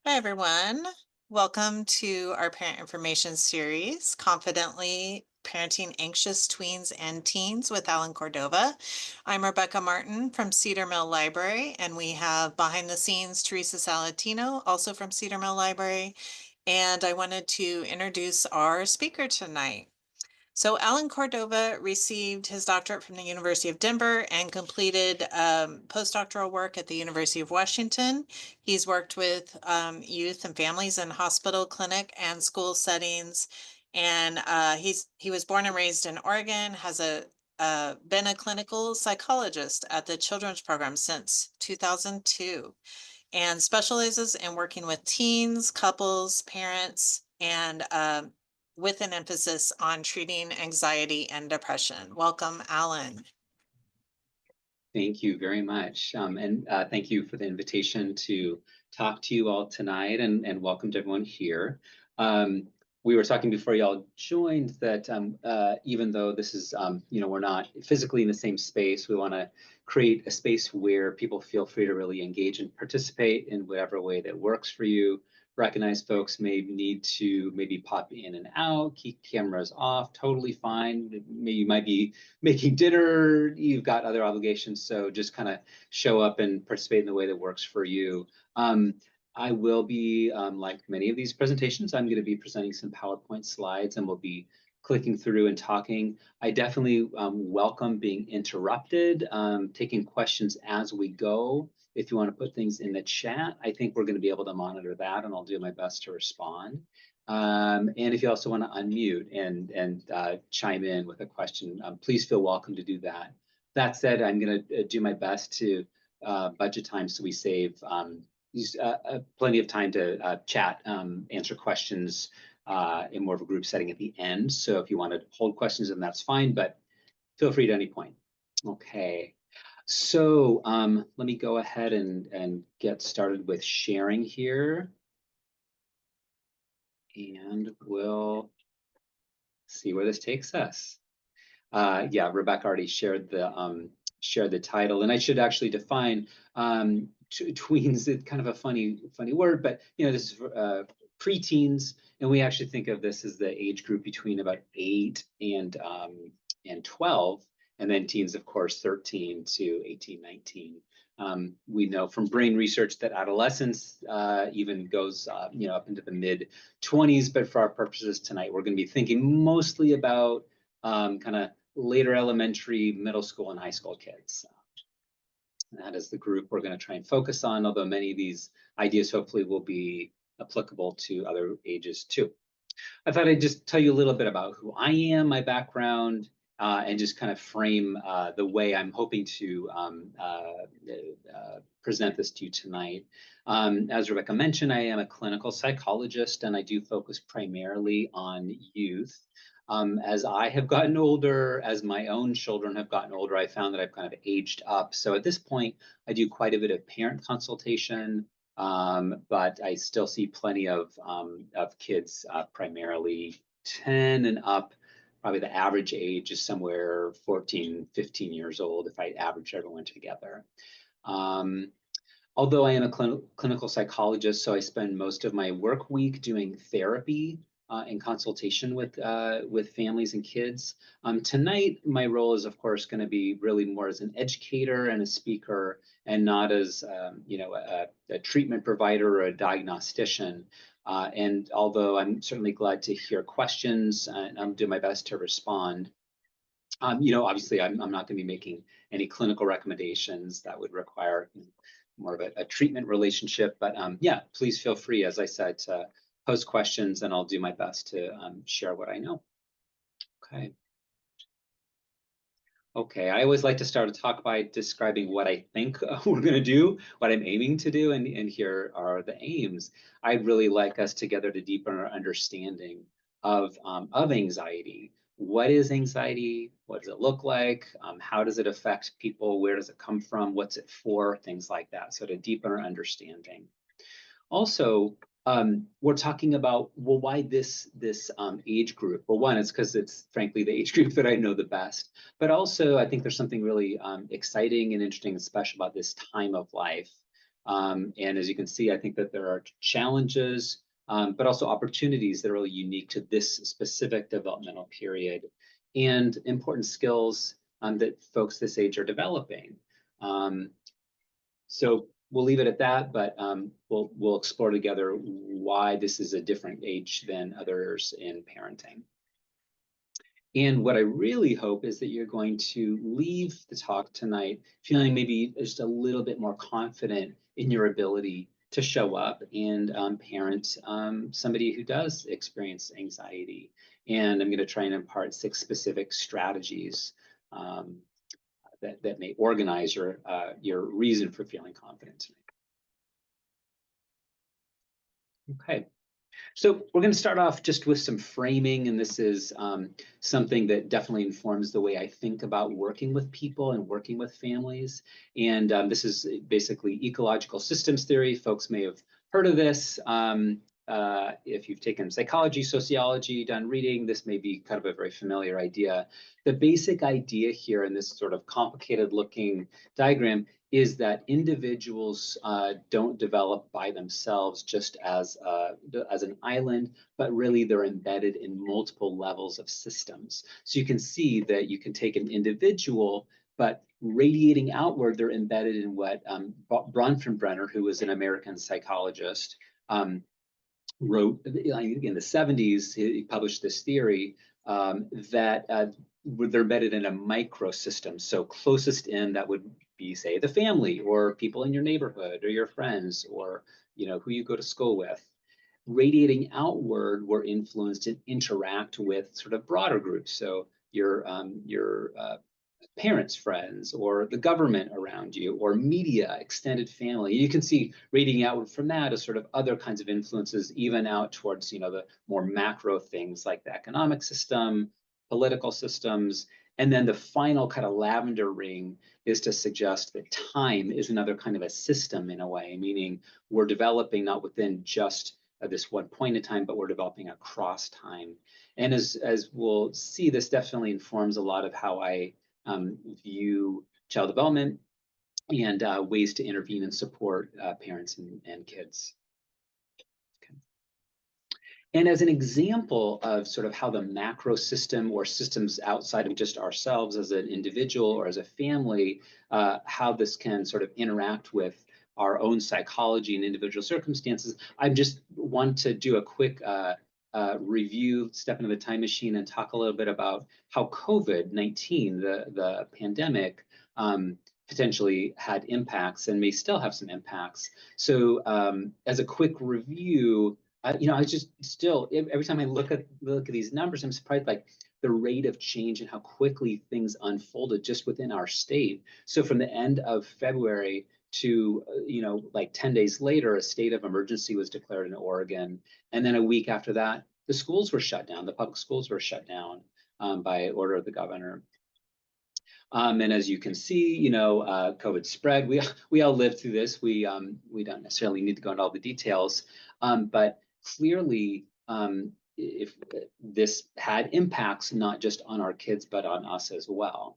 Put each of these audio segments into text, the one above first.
Hi, everyone. Welcome to our parent information series, Confidently Parenting Anxious Tweens and Teens with Allan Cordova. I'm Rebecca Martin from Cedar Mill Library, and we have behind the scenes Teresa Salatino, also from Cedar Mill Library. And I wanted to introduce our speaker tonight. So Allan Cordova received his doctorate from the University of Denver and completed postdoctoral work at the University of Washington. He's worked with youth and families in hospital, clinic, and school settings. And he was born and raised in Oregon, has been a clinical psychologist at the children's program since 2002, and specializes in working with teens, couples, parents, and with an emphasis on treating anxiety and depression. Welcome, Allan. Thank you very much. And thank you for the invitation to talk to you all tonight, and welcome to everyone here. We were talking before y'all joined that even though this is, we're not physically in the same space, we want to create a space where people feel free to really engage and participate in whatever way that works for you. Recognize folks may need to maybe pop in and out, keep cameras off, totally fine. Maybe you might be making dinner, you've got other obligations, so just kind of show up and participate in the way that works for you. I will be, like many of these presentations, I'm going to be presenting some PowerPoint slides and we'll be clicking through and talking. I definitely welcome being interrupted, taking questions as we go. If you want to put things in the chat, I think we're going to be able to monitor that, and I'll do my best to respond. And if you also want to unmute and chime in with a question, please feel welcome to do that. That said, I'm going to do my best to budget time so we save plenty of time to chat, answer questions in more of a group setting at the end. So if you want to hold questions, then that's fine, but feel free at any point. Okay. So let me go ahead and get started with sharing here. And we'll see where this takes us. Yeah, Rebecca already shared the title, and I should actually define tweens. It's kind of a funny word, but this is preteens, and we actually think of this as the age group between about 8 and 12, and then teens, of course, 13 to 18, 19. We know from brain research that adolescence even goes up into the mid 20s, but for our purposes tonight, we're going to be thinking mostly about kind of later elementary, middle school, and high school kids. That is the group we're going to try and focus on, although many of these ideas hopefully will be applicable to other ages too. I thought I'd just tell you a little bit about who I am, my background, and just kind of frame the way I'm hoping to present this to you tonight. As Rebecca mentioned, I am a clinical psychologist, and I do focus primarily on youth. As I have gotten older, as my own children have gotten older, I found that I've kind of aged up. So at this point, I do quite a bit of parent consultation, but I still see plenty of kids, primarily 10 and up. Probably the average age is somewhere 14, 15 years old if I average everyone together. Although I am a clinical psychologist, so I spend most of my work week doing therapy in consultation with families and kids. Tonight, my role is, of course, going to be really more as an educator and a speaker, and not as a treatment provider or a diagnostician. And although I'm certainly glad to hear questions, and I'll do my best to respond. Obviously, I'm not going to be making any clinical recommendations that would require more of a treatment relationship. But yeah, please feel free, as I said, to post questions, and I'll do my best to share what I know. Okay. Okay, I always like to start a talk by describing what I think we're going to do, what I'm aiming to do, and here are the aims. I'd really like us together to deepen our understanding of anxiety. What is anxiety? What does it look like? How does it affect people? Where does it come from? What's it for? Things like that. So to deepen our understanding. Also, we're talking about, well, why this age group? Well, one, it's because it's frankly the age group that I know the best. But also, I think there's something really exciting and interesting and special about this time of life. And as you can see, I think that there are challenges, but also opportunities that are really unique to this specific developmental period, and important skills that folks this age are developing. So we'll leave it at that, but we'll explore together why this is a different age than others in parenting. And what I really hope is that you're going to leave the talk tonight feeling maybe just a little bit more confident in your ability to show up and parent somebody who does experience anxiety. And I'm going to try and impart 6 specific strategies that may organize your reason for feeling confident tonight. Okay. So we're going to start off just with some framing, and this is something that definitely informs the way I think about working with people and working with families. And this is basically ecological systems theory. Folks may have heard of this. If you've taken psychology, sociology, done reading, this may be kind of a very familiar idea. The basic idea here in this sort of complicated looking diagram is that individuals don't develop by themselves just as an island, but really they're embedded in multiple levels of systems. So you can see that you can take an individual, but radiating outward, they're embedded in what Bronfenbrenner, who was an American psychologist, wrote in the 70s. He published this theory that they're embedded in a microsystem. So closest in, that would be, say, the family or people in your neighborhood or your friends or who you go to school with. Radiating outward, we're influenced and interact with sort of broader groups. So your parents, friends, or the government around you, or media, extended family. You can see radiating outward from that as sort of other kinds of influences, even out towards the more macro things like the economic system, political systems. And then the final kind of lavender ring is to suggest that time is another kind of a system in a way, meaning we're developing not within just this one point in time, but we're developing across time. And as we'll see, this definitely informs a lot of how I view child development and ways to intervene and support parents and kids. Okay. And as an example of sort of how the macro system or systems outside of just ourselves as an individual or as a family, how this can sort of interact with our own psychology and individual circumstances, I just want to do a quick review, step into the time machine, and talk a little bit about how COVID-19, the pandemic, potentially had impacts and may still have some impacts. So as a quick review, I just still, every time I look at these numbers, I'm surprised like the rate of change and how quickly things unfolded just within our state. So from the end of February to, like 10 days later, a state of emergency was declared in Oregon. And then a week after that, the schools were shut down. The public schools were shut down by order of the governor. And as you can see, COVID spread. We all lived through this. We don't necessarily need to go into all the details, but clearly, if this had impacts not just on our kids but on us as well.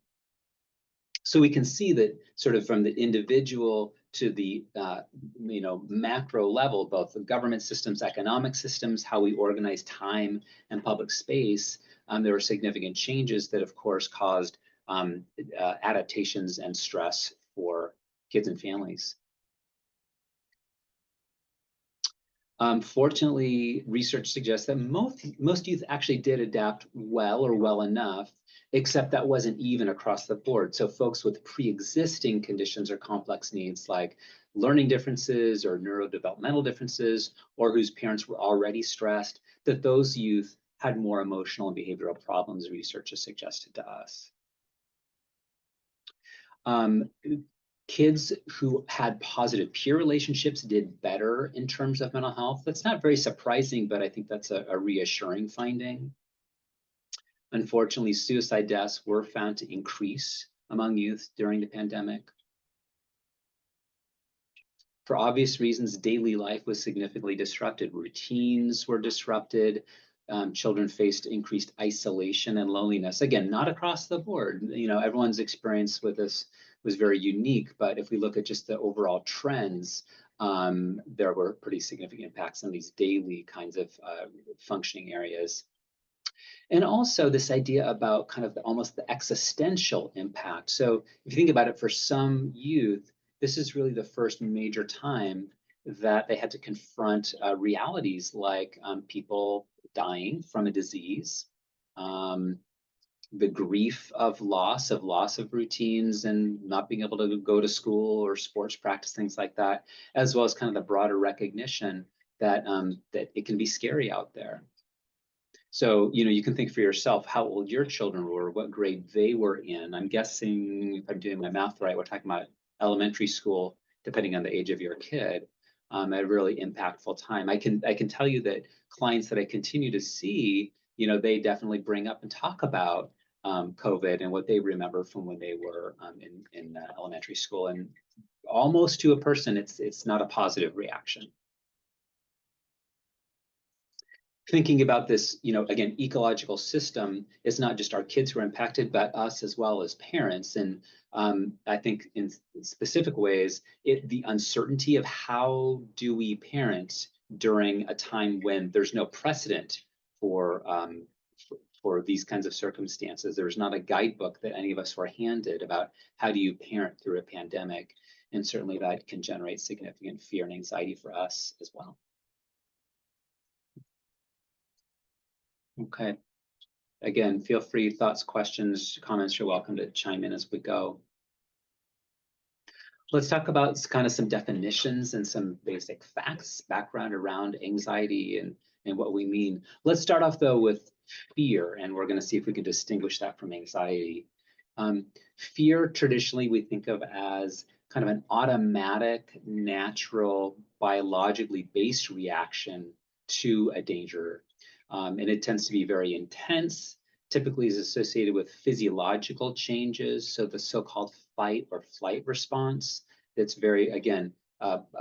So we can see that sort of from the individual to the macro level, both the government systems, economic systems, how we organize time and public space, there were significant changes that, of course, caused adaptations and stress for kids and families. Fortunately, research suggests that most youth actually did adapt well or well enough, except that wasn't even across the board. So folks with pre-existing conditions or complex needs like learning differences or neurodevelopmental differences, or whose parents were already stressed, that those youth had more emotional and behavioral problems, research has suggested to us. Kids who had positive peer relationships did better in terms of mental health. That's not very surprising, but I think that's a reassuring finding. Unfortunately, suicide deaths were found to increase among youth during the pandemic. For obvious reasons, daily life was significantly disrupted. Routines were disrupted. Children faced increased isolation and loneliness. Again, not across the board. Everyone's experience with this was very unique. But if we look at just the overall trends, there were pretty significant impacts on these daily kinds of functioning areas. And also this idea about kind of almost the existential impact. So if you think about it, for some youth, this is really the first major time that they had to confront realities like people dying from a disease, um, the grief of loss of routines and not being able to go to school or sports practice, things like that, as well as kind of the broader recognition that that it can be scary out there. So, you can think for yourself how old your children were, what grade they were in. I'm guessing, if I'm doing my math right, we're talking about elementary school, depending on the age of your kid, a really impactful time. I can tell you that clients that I continue to see, they definitely bring up and talk about COVID and what they remember from when they were in elementary school, and almost to a person, it's not a positive reaction. Thinking about this, again, ecological system is not just our kids who are impacted, but us as well as parents. And I think in specific ways, the uncertainty of how do we parent during a time when there's no precedent for for these kinds of circumstances. There's not a guidebook that any of us were handed about how do you parent through a pandemic. And certainly that can generate significant fear and anxiety for us as well. Okay. Again, feel free, thoughts, questions, comments, you're welcome to chime in as we go. Let's talk about kind of some definitions and some basic facts, background around anxiety and what we mean. Let's start off though with fear, and we're going to see if we can distinguish that from anxiety. Fear, traditionally, we think of as kind of an automatic, natural, biologically based reaction to a danger. And it tends to be very intense, typically is associated with physiological changes. So the so-called fight or flight response, that's very, again,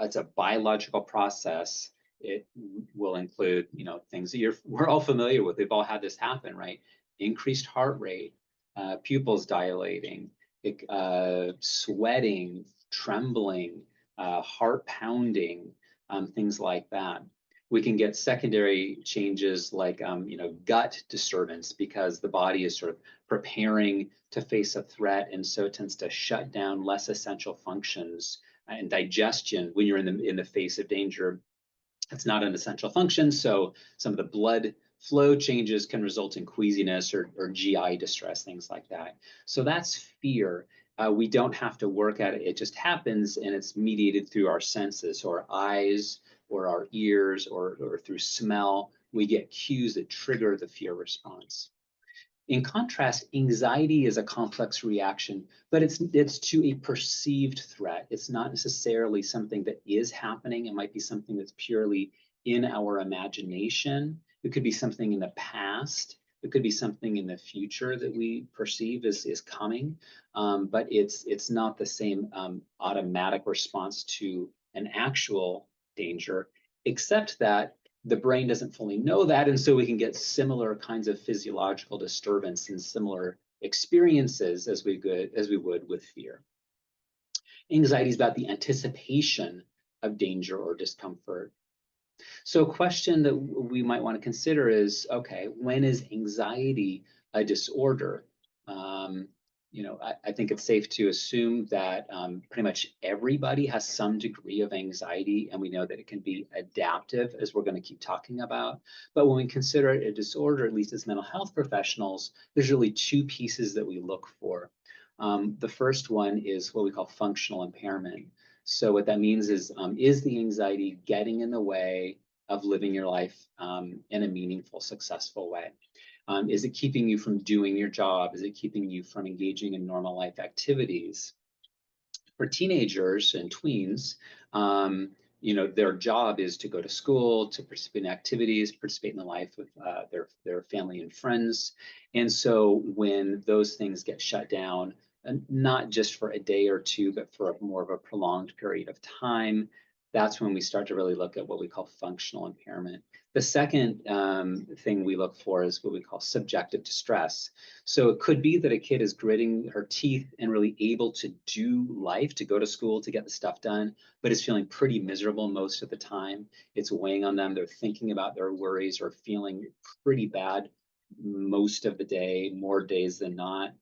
it's a biological process. It will include, things that we're all familiar with. We've all had this happen, right? Increased heart rate, pupils dilating, sweating, trembling, heart pounding, things like that. We can get secondary changes like gut disturbance, because the body is sort of preparing to face a threat, and so it tends to shut down less essential functions. And digestion, when you're in the face of danger, it's not an essential function, so some of the blood flow changes can result in queasiness or GI distress, things like that. So that's fear. We don't have to work at it. It just happens, and it's mediated through our senses, or our eyes, or our ears, or through smell. We get cues that trigger the fear response. In contrast, anxiety is a complex reaction, but it's to a perceived threat. It's not necessarily something that is happening. It might be something that's purely in our imagination. It could be something in the past. It could be something in the future that we perceive is coming, but it's not the same automatic response to an actual danger, except that the brain doesn't fully know that, and so we can get similar kinds of physiological disturbance and similar experiences as we would with fear. Anxiety is about the anticipation of danger or discomfort. So a question that we might want to consider is, okay, when is anxiety a disorder? I think it's safe to assume that pretty much everybody has some degree of anxiety, and we know that it can be adaptive, as we're going to keep talking about. But when we consider it a disorder, at least as mental health professionals, there's really two pieces that we look for. The first one is what we call functional impairment. So what that means is the anxiety getting in the way of living your life in a meaningful, successful way? Is it keeping you from doing your job? Is it keeping you from engaging in normal life activities? For teenagers and tweens, their job is to go to school, to participate in activities, participate in the life of their family and friends. And so when those things get shut down, and not just for a day or two, but for more of a prolonged period of time, that's when we start to really look at what we call functional impairment. The second thing we look for is what we call subjective distress. So it could be that a kid is gritting her teeth and really able to do life, to go to school, to get the stuff done, but is feeling pretty miserable most of the time. It's weighing on them. They're thinking about their worries or feeling pretty bad most of the day, more days than not.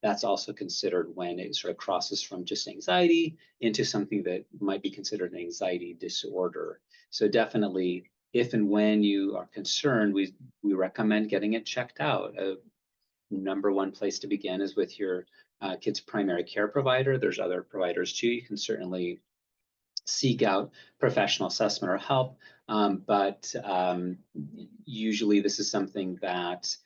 That's also considered when it sort of crosses from just anxiety into something that might be considered an anxiety disorder. So definitely, if and when you are concerned, we recommend getting it checked out. Number one place to begin is with your kid's primary care provider. There's other providers too. You can certainly seek out professional assessment or help. But usually this is something that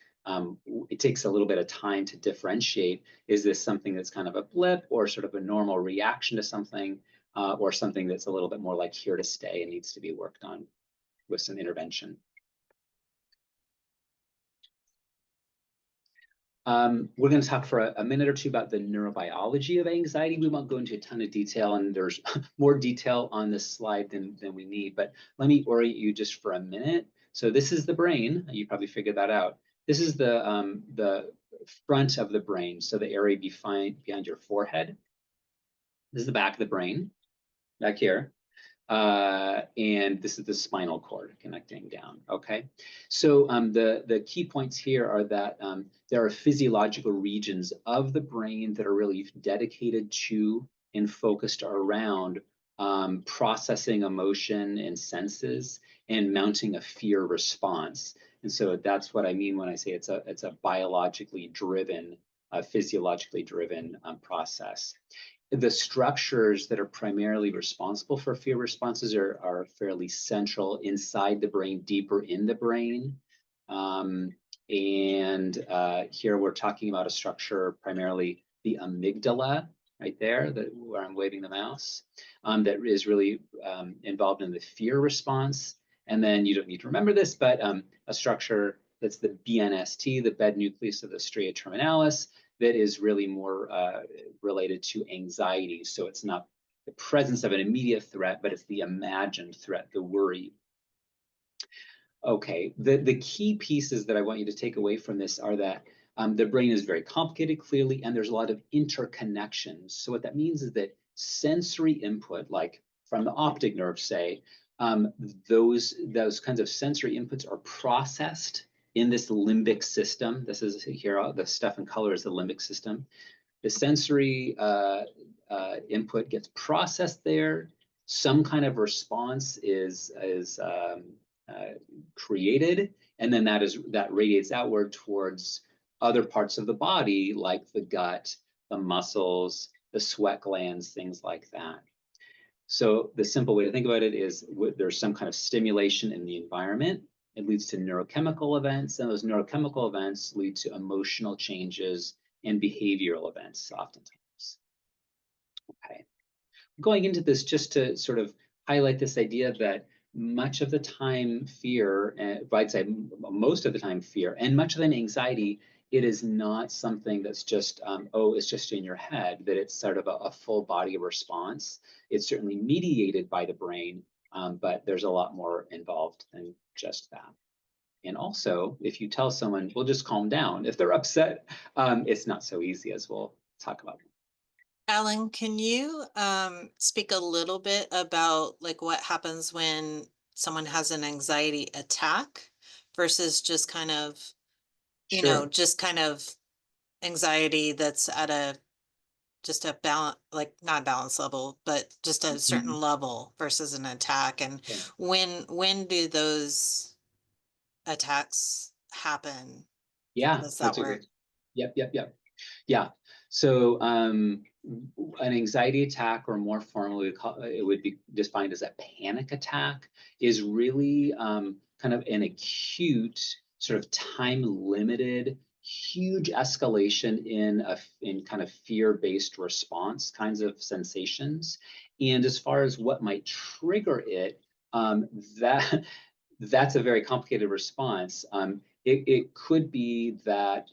it takes a little bit of time to differentiate. Is this something that's kind of a blip or sort of a normal reaction to something, or something that's a little bit more like here to stay and needs to be worked on with some intervention? We're going to talk for a minute or two about the neurobiology of anxiety. We won't go into a ton of detail, and there's more detail on this slide than we need, but let me orient you just for a minute. So this is the brain. You probably figured that out. This is the front of the brain, so the area behind your forehead. This is the back of the brain, back here. And this is the spinal cord connecting down. Okay, so the key points here are that there are physiological regions of the brain that are really dedicated to and focused around processing emotion and senses and mounting a fear response. And so that's what I mean when I say it's a biologically driven, physiologically driven process. The structures that are primarily responsible for fear responses are fairly central inside the brain, deeper in the brain. And here we're talking about a structure, primarily the amygdala, right there, where I'm waving the mouse, that is really involved in the fear response. And then you don't need to remember this, but a structure that's the BNST, the bed nucleus of the stria terminalis, that is really more related to anxiety. So it's not the presence of an immediate threat, but it's the imagined threat, the worry. Okay, the key pieces that I want you to take away from this are that the brain is very complicated, clearly, and there's a lot of interconnections. So what that means is that sensory input, like from the optic nerve, say, those kinds of sensory inputs are processed in this limbic system. This is here, the stuff in color is the limbic system. The sensory input gets processed there. Some kind of response is created, and then that radiates outward towards other parts of the body, like the gut, the muscles, the sweat glands, things like that. So the simple way to think about it is there's some kind of stimulation in the environment. It leads to neurochemical events, and those neurochemical events lead to emotional changes and behavioral events oftentimes. Okay. Going into this just to sort of highlight this idea that much of the time fear, I'd say most of the time fear, and much of the time anxiety, it is not something that's just, oh, it's just in your head, that it's sort of a full body response. It's certainly mediated by the brain, but there's a lot more involved than just that. And also, if you tell someone, well, just calm down, if they're upset, it's not so easy, as we'll talk about. Allan, can you speak a little bit about like what happens when someone has an anxiety attack versus just kind of, Sure. just kind of anxiety that's at just a balance, like not balance level, but just a certain Mhm. level versus an attack? And Okay. when do those attacks happen? How Yeah, does that that's a work? great. Yep, yep, yep. Yeah. So an anxiety attack, or more formally, it would be defined as a panic attack, is really kind of an acute, sort of time-limited, huge escalation in kind of fear-based response kinds of sensations. And as far as what might trigger it, that that's a very complicated response. It could be that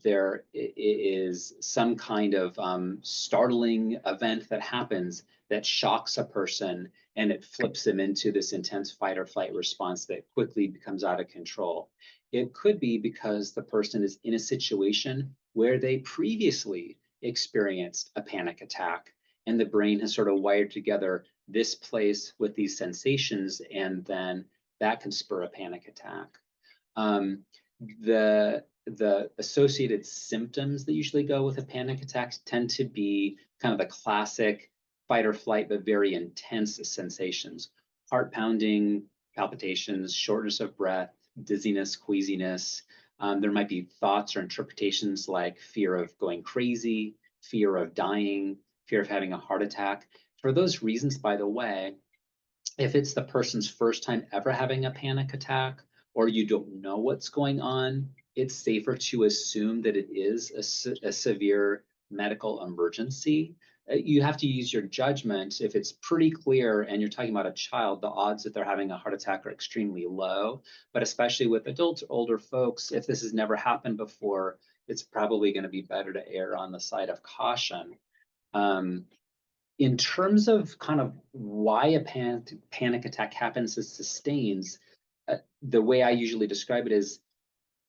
there is some kind of startling event that happens that shocks a person and it flips them into this intense fight or flight response that quickly becomes out of control. It could be because the person is in a situation where they previously experienced a panic attack and the brain has sort of wired together this place with these sensations, and then that can spur a panic attack. Um, the associated symptoms that usually go with a panic attack tend to be kind of the classic fight or flight, but very intense sensations: heart pounding, palpitations, shortness of breath, dizziness, queasiness. There might be thoughts or interpretations like fear of going crazy, fear of dying, fear of having a heart attack. For those reasons, by the way, if it's the person's first time ever having a panic attack, or you don't know what's going on, it's safer to assume that it is a severe medical emergency. You have to use your judgment. If it's pretty clear and you're talking about a child, the odds that they're having a heart attack are extremely low. But especially with adults, older folks, if this has never happened before, it's probably going to be better to err on the side of caution. Um, in terms of kind of why a panic attack happens and sustains, the way I usually describe it is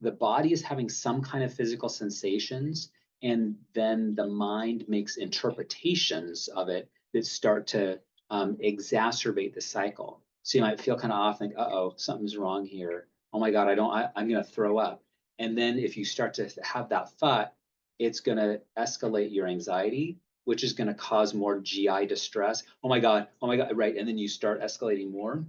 the body is having some kind of physical sensations, and then the mind makes interpretations of it that start to exacerbate the cycle. So you might feel kind of off, think, uh-oh, something's wrong here. Oh my God, I'm going to throw up. And then if you start to have that thought, it's going to escalate your anxiety, which is going to cause more GI distress. Oh my God, right. And then you start escalating more.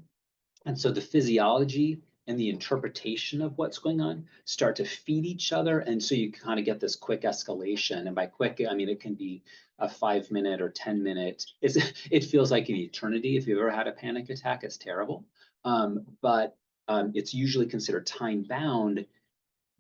And so the physiology and the interpretation of what's going on start to feed each other. And so you kind of get this quick escalation. And by quick, I mean, it can be a 5 minute or 10 minute. It feels like an eternity. If you've ever had a panic attack, it's terrible. But it's usually considered time bound.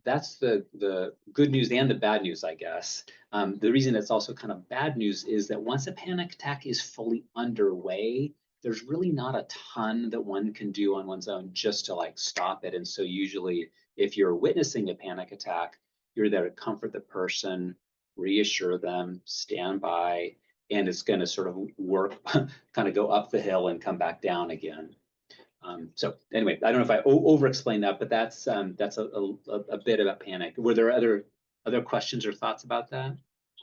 That's the good news and the bad news, I guess. The reason it's also kind of bad news is that once a panic attack is fully underway, there's really not a ton that one can do on one's own just to like stop it. And so usually if you're witnessing a panic attack, you're there to comfort the person, reassure them, stand by, and it's going to sort of work, kind of go up the hill and come back down again. So anyway, I don't know if I over-explained that, but that's a bit about panic. Were there other questions or thoughts about that?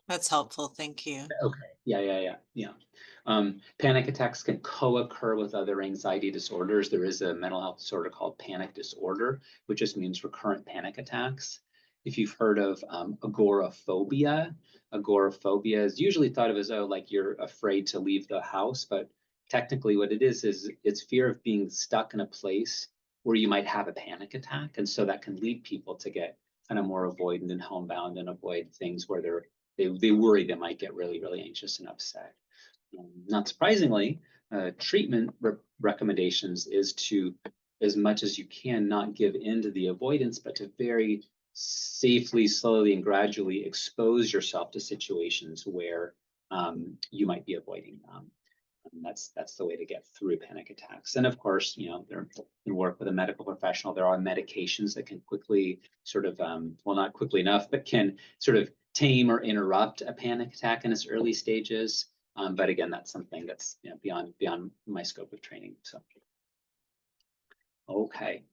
That's helpful. Thank you. Okay. Yeah. Panic attacks can co-occur with other anxiety disorders. There is a mental health disorder called panic disorder, which just means recurrent panic attacks. If you've heard of agoraphobia, agoraphobia is usually thought of as, oh, like you're afraid to leave the house, but technically what it is it's fear of being stuck in a place where you might have a panic attack. And so that can lead people to get kind of more avoidant and homebound and avoid things where they worry they might get really, really anxious and upset. Not surprisingly, treatment recommendations is to, as much as you can, not give in to the avoidance, but to very safely, slowly, and gradually expose yourself to situations where you might be avoiding them. And that's the way to get through panic attacks. And of course, there can work with a medical professional. There are medications that can quickly sort of, well, not quickly enough, but can sort of tame or interrupt a panic attack in its early stages. But again, that's something that's beyond my scope of training. So, okay.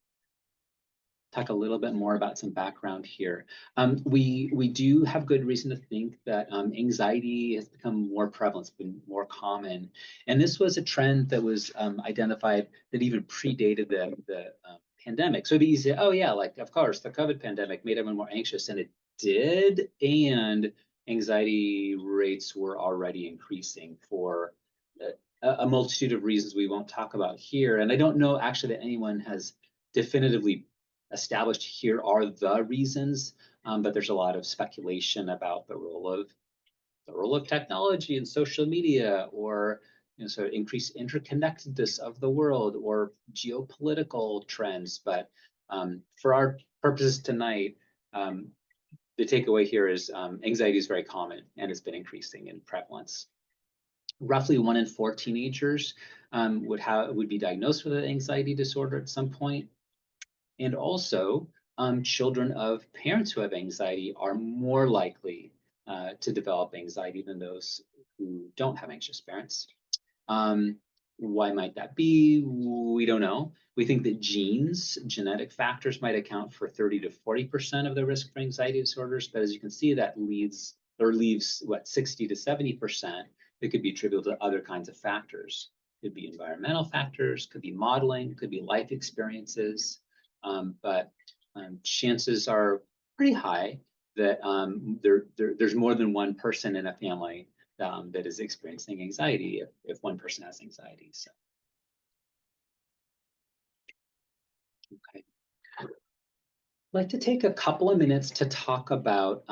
Talk a little bit more about some background here. We do have good reason to think that anxiety has become more prevalent, it's been more common. And this was a trend that was identified that even predated the pandemic. So it'd be easy, oh yeah, like of course, the COVID pandemic made everyone more anxious, and it did. And anxiety rates were already increasing for a multitude of reasons we won't talk about here. And I don't know actually that anyone has definitively established here are the reasons, but there's a lot of speculation about the role of technology and social media, or sort of increased interconnectedness of the world, or geopolitical trends. But for our purposes tonight, the takeaway here is anxiety is very common and it's been increasing in prevalence. Roughly 1 in 4 teenagers would be diagnosed with an anxiety disorder at some point. And also, children of parents who have anxiety are more likely to develop anxiety than those who don't have anxious parents. Um, why might that be? We don't know. We think that genes, genetic factors might account for 30 to 40% of the risk for anxiety disorders, but as you can see, that leaves what, 60 to 70% that could be attributable to other kinds of factors. Could be environmental factors, could be modeling, could be life experiences, but chances are pretty high that there's more than one person in a family that is experiencing anxiety if one person has anxiety. So, okay. I'd like to take a couple of minutes to talk about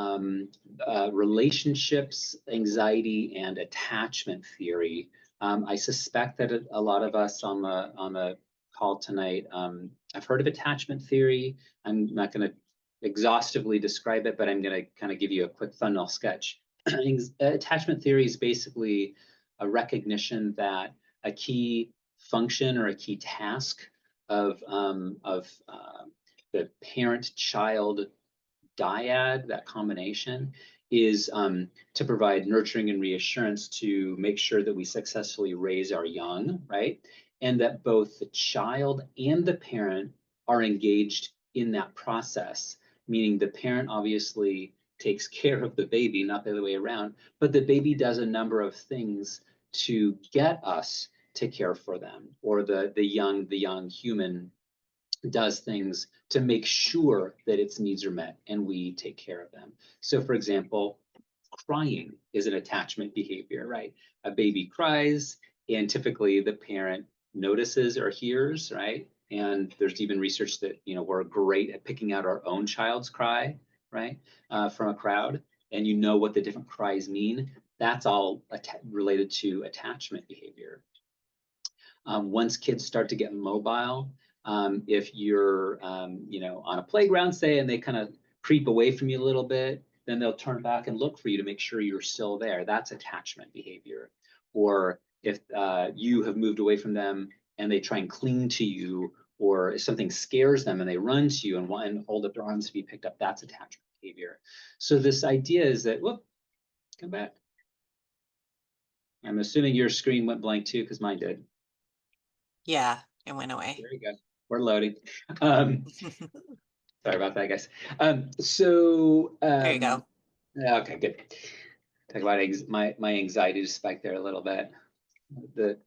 relationships, anxiety, and attachment theory. I suspect that a lot of us on the call tonight have heard of attachment theory. I'm not going to exhaustively describe it, but I'm going to kind of give you a quick thumbnail sketch. Attachment theory is basically a recognition that a key function or a key task of the parent-child dyad, that combination, is to provide nurturing and reassurance to make sure that we successfully raise our young, right? And that both the child and the parent are engaged in that process, meaning the parent obviously takes care of the baby, not the other way around, but the baby does a number of things to get us to care for them, or the young human does things to make sure that its needs are met and we take care of them. So for example, crying is an attachment behavior, right? A baby cries and typically the parent notices or hears, right? And there's even research that, we're great at picking out our own child's cry, right? From a crowd, and what the different cries mean. That's all related to attachment behavior. Once kids start to get mobile, if you're, on a playground, say, and they kind of creep away from you a little bit, then they'll turn back and look for you to make sure you're still there. That's attachment behavior. Or if you have moved away from them and they try and cling to you, or if something scares them and they run to you and hold up their arms to be picked up, that's attachment behavior. So this idea is that, whoop, come back. I'm assuming your screen went blank too, because mine did. Yeah, it went away. There you go. We're loading. Sorry about that, guys. There you go. Okay, good. Talk about my anxiety just spiked there a little bit. The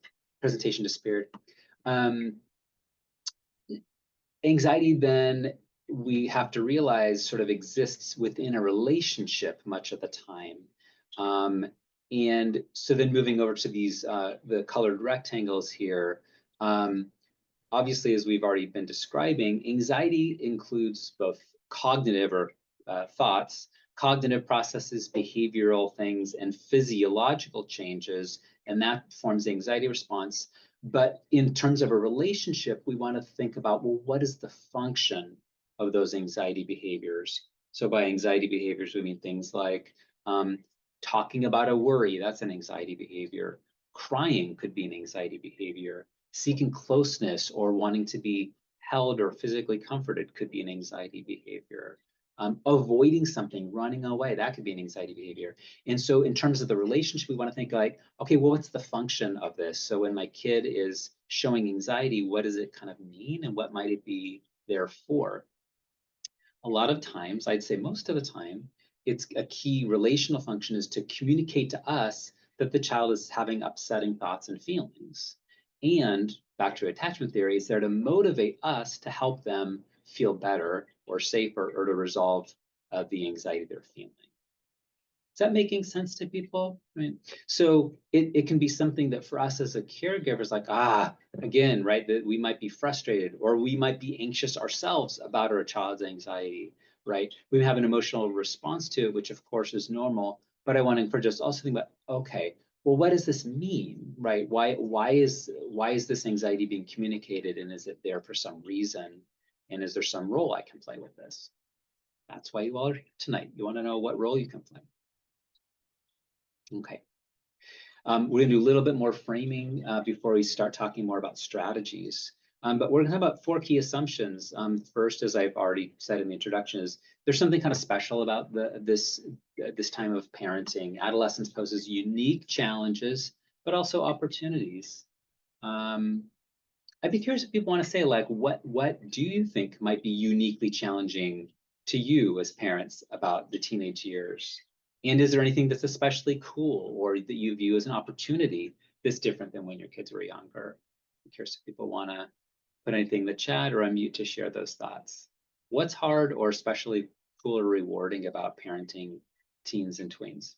presentation disappeared. Anxiety, then, we have to realize, sort of exists within a relationship much of the time. And so then moving over to these the colored rectangles here, obviously, as we've already been describing, anxiety includes both cognitive or thoughts, cognitive processes, behavioral things, and physiological changes, and that forms the anxiety response. But in terms of a relationship, we want to think about, well, what is the function of those anxiety behaviors? So by anxiety behaviors, we mean things like talking about a worry, that's an anxiety behavior. Crying could be an anxiety behavior. Seeking closeness or wanting to be held or physically comforted could be an anxiety behavior. Avoiding something, running away, that could be an anxiety behavior. And so in terms of the relationship, we want to think like, okay, well, what's the function of this? So when my kid is showing anxiety, what does it kind of mean and what might it be there for? A lot of times, I'd say most of the time, it's a key relational function is to communicate to us that the child is having upsetting thoughts and feelings. And back to attachment theory, it's there to motivate us to help them feel better or safer or to resolve the anxiety they're feeling. Is that making sense to people? Right. So it can be something that for us as a caregiver is like, again, right, that we might be frustrated or we might be anxious ourselves about our child's anxiety, right? We have an emotional response to it, which of course is normal, but I want to encourage us also to think about, okay, well, what does this mean, right? Why is this anxiety being communicated, and is it there for some reason? And is there some role I can play with this? That's why you all are here tonight. You want to know what role you can play. Okay. We're going to do a little bit more framing before we start talking more about strategies. But we're going to talk about 4 key assumptions. First, as I've already said in the introduction, is there's something kind of special about this time of parenting. Adolescence poses unique challenges, but also opportunities. I'd be curious if people want to say, like, what do you think might be uniquely challenging to you as parents about the teenage years? And is there anything that's especially cool or that you view as an opportunity that's different than when your kids were younger? I'm curious if people want to put anything in the chat or unmute to share those thoughts. What's hard or especially cool or rewarding about parenting teens and tweens?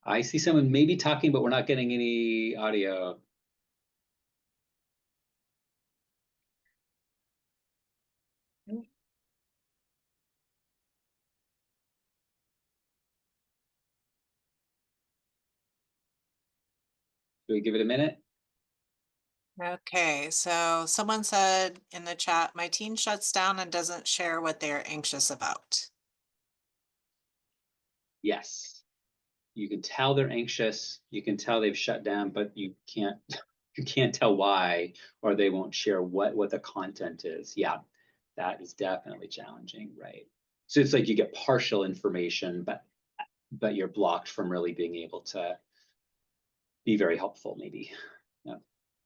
I see someone maybe talking, but we're not getting any audio. Do we give it a minute? Okay, so someone said in the chat, my teen shuts down and doesn't share what they're anxious about. Yes. You can tell they're anxious. You can tell they've shut down, but you can't you can't tell why, or they won't share what the content is. Yeah, that is definitely challenging, right? So it's like you get partial information, but you're blocked from really being able to be very helpful, maybe. Yeah,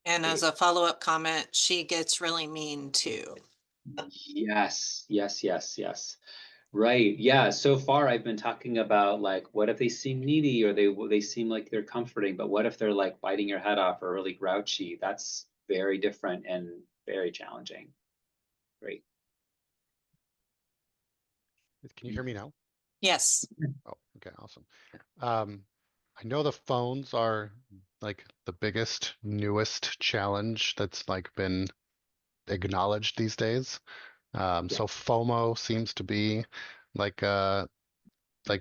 And as great. a follow-up comment, she gets really mean too. Yes, yes, yes, yes. Right. Yeah. So far, I've been talking about, like, what if they seem needy or they seem like they're comforting, but what if they're like biting your head off or really grouchy? That's very different and very challenging. Great. Can you hear me now? Yes. Oh, okay, awesome. Um, I know the phones are like the biggest, newest challenge that's like been acknowledged these days. Yeah. So FOMO seems to be like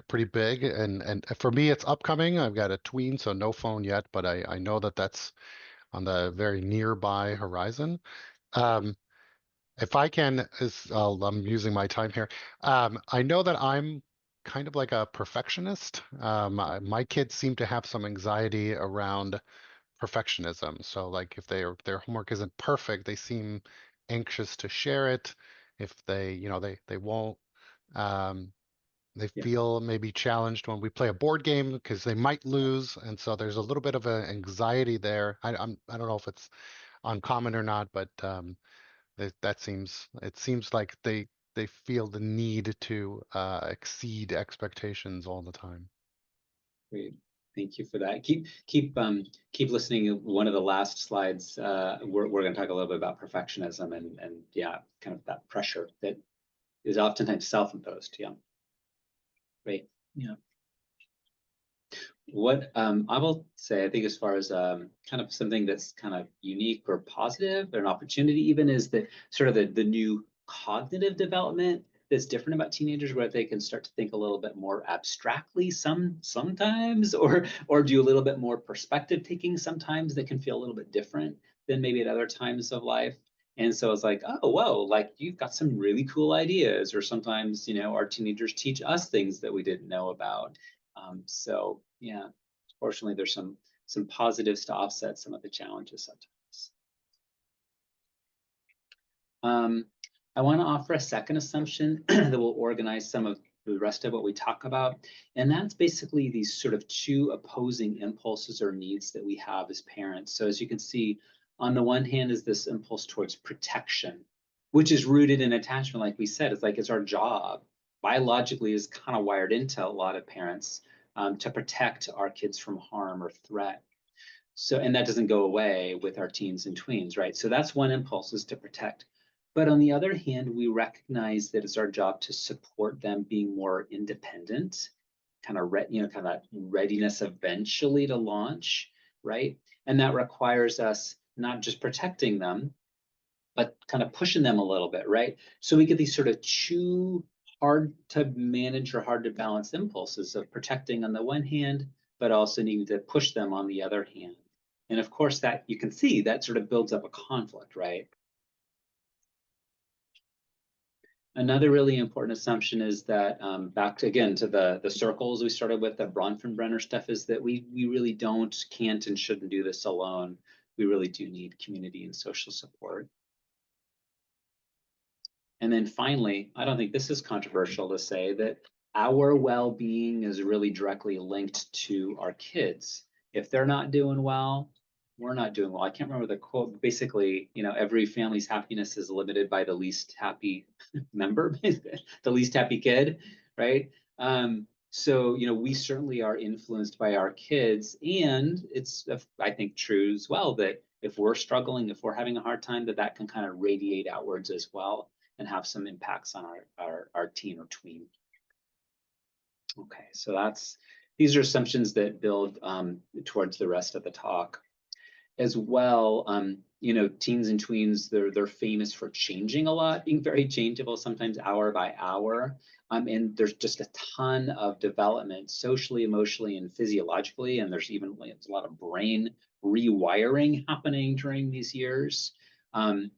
pretty big, and for me it's upcoming. I've got a tween, so no phone yet, but I know that that's on the very nearby horizon. Um, If I can, I'm using my time here. I know that I'm kind of like a perfectionist. My kids seem to have some anxiety around perfectionism. So, like, if their homework isn't perfect, they seem anxious to share it. If they won't. Um, they Yeah. feel maybe challenged when we play a board game because they might lose, and so there's a little bit of an anxiety there. I don't know if it's uncommon or not, but it seems like they feel the need to exceed expectations all the time. Great. Thank you for that. Keep listening. One of the last slides, we're going to talk a little bit about perfectionism and yeah, kind of that pressure that is oftentimes self-imposed. Yeah. Great. Yeah. What I will say, I think, as far as kind of something that's kind of unique or positive, or an opportunity even, is that sort of the new cognitive development that's different about teenagers, where they can start to think a little bit more abstractly sometimes, or do a little bit more perspective taking sometimes, that can feel a little bit different than maybe at other times of life. And so it's like, oh, whoa, like you've got some really cool ideas. Or sometimes, our teenagers teach us things that we didn't know about. So yeah, fortunately, there's some positives to offset some of the challenges sometimes. I want to offer a second assumption that will organize some of the rest of what we talk about, and that's basically these sort of two opposing impulses or needs that we have as parents. So as you can see, on the one hand is this impulse towards protection, which is rooted in attachment. Like we said, it's like it's our job. Biologically is kind of wired into a lot of parents, to protect our kids from harm or threat. So, and that doesn't go away with our teens and tweens, right? So that's one impulse, is to protect. But on the other hand, we recognize that it's our job to support them being more independent, kind of kind of that readiness eventually to launch, right? And that requires us not just protecting them, but kind of pushing them a little bit, right? So we get these sort of two hard to manage or hard to balance impulses of protecting on the one hand, but also needing to push them on the other hand. And of course, that you can see that sort of builds up a conflict, right? Another really important assumption is that back to, again, to the circles we started with, the Bronfenbrenner stuff, is that we really can't and shouldn't do this alone. We really do need community and social support. And then finally, I don't think this is controversial to say that our well-being is really directly linked to our kids. If they're not doing well, we're not doing well. I can't remember the quote. Basically, every family's happiness is limited by the least happy member, the least happy kid, right? So, we certainly are influenced by our kids, and it's, I think, true as well that if we're struggling, if we're having a hard time, that can kind of radiate outwards as well and have some impacts on our teen or tween. Okay, so these are assumptions that build towards the rest of the talk. As well, teens and tweens, they're famous for changing a lot, being very changeable, sometimes hour by hour. And there's just a ton of development socially, emotionally, and physiologically. And there's even a lot of brain rewiring happening during these years. I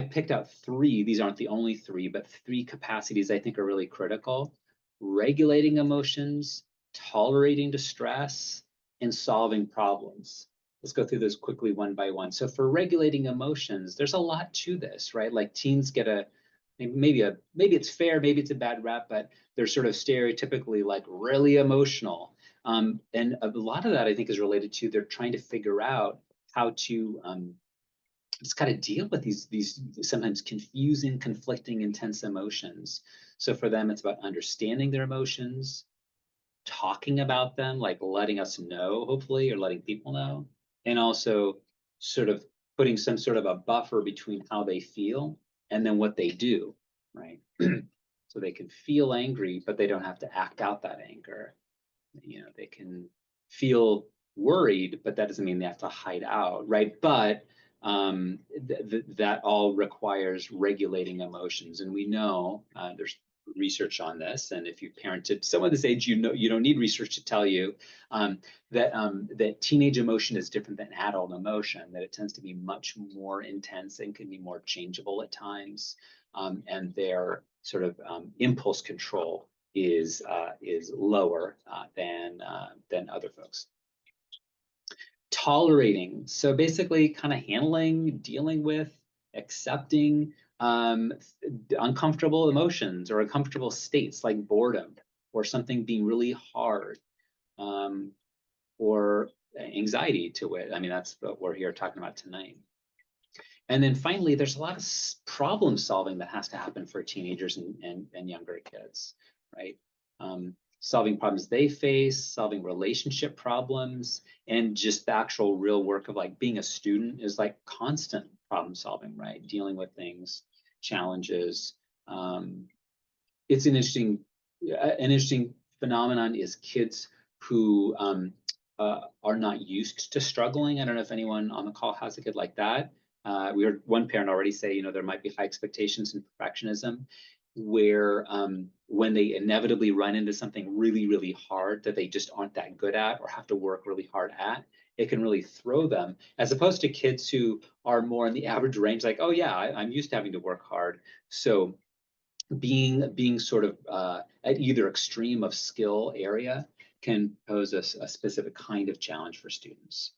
picked out three, these aren't the only three, but three capacities I think are really critical: regulating emotions, tolerating distress, and solving problems. Let's go through those quickly one by one. So for regulating emotions, there's a lot to this, right? Like teens get maybe it's fair, maybe it's a bad rap, but they're sort of stereotypically like really emotional. And a lot of that I think is related to they're trying to figure out how to just kind of deal with these sometimes confusing, conflicting, intense emotions. So for them, it's about understanding their emotions, talking about them, like letting us know, hopefully, or letting people know, and also sort of putting some sort of a buffer between how they feel and then what they do, right? So they can feel angry, but they don't have to act out that anger. They can feel worried, but that doesn't mean they have to hide out, right? But that all requires regulating emotions, and we know there's research on this, and if you parented someone this age, you don't need research to tell you that teenage emotion is different than adult emotion, that it tends to be much more intense and can be more changeable at times, and their sort of impulse control is lower than other folks. Tolerating, so basically kind of handling, dealing with, accepting uncomfortable emotions or uncomfortable states like boredom or something being really hard, or anxiety to it. I mean, that's what we're here talking about tonight. And then finally, there's a lot of problem solving that has to happen for teenagers and younger kids, right? Solving problems they face, solving relationship problems, and just the actual real work of like being a student is like constant problem solving, right? Dealing with things, challenges. It's an interesting phenomenon is kids who are not used to struggling. I don't know if anyone on the call has a kid like that. We heard one parent already say, there might be high expectations and perfectionism, where when they inevitably run into something really, really hard that they just aren't that good at or have to work really hard at, it can really throw them, as opposed to kids who are more in the average range, like, oh yeah, I'm used to having to work hard. So being sort of at either extreme of skill area can pose a specific kind of challenge for students.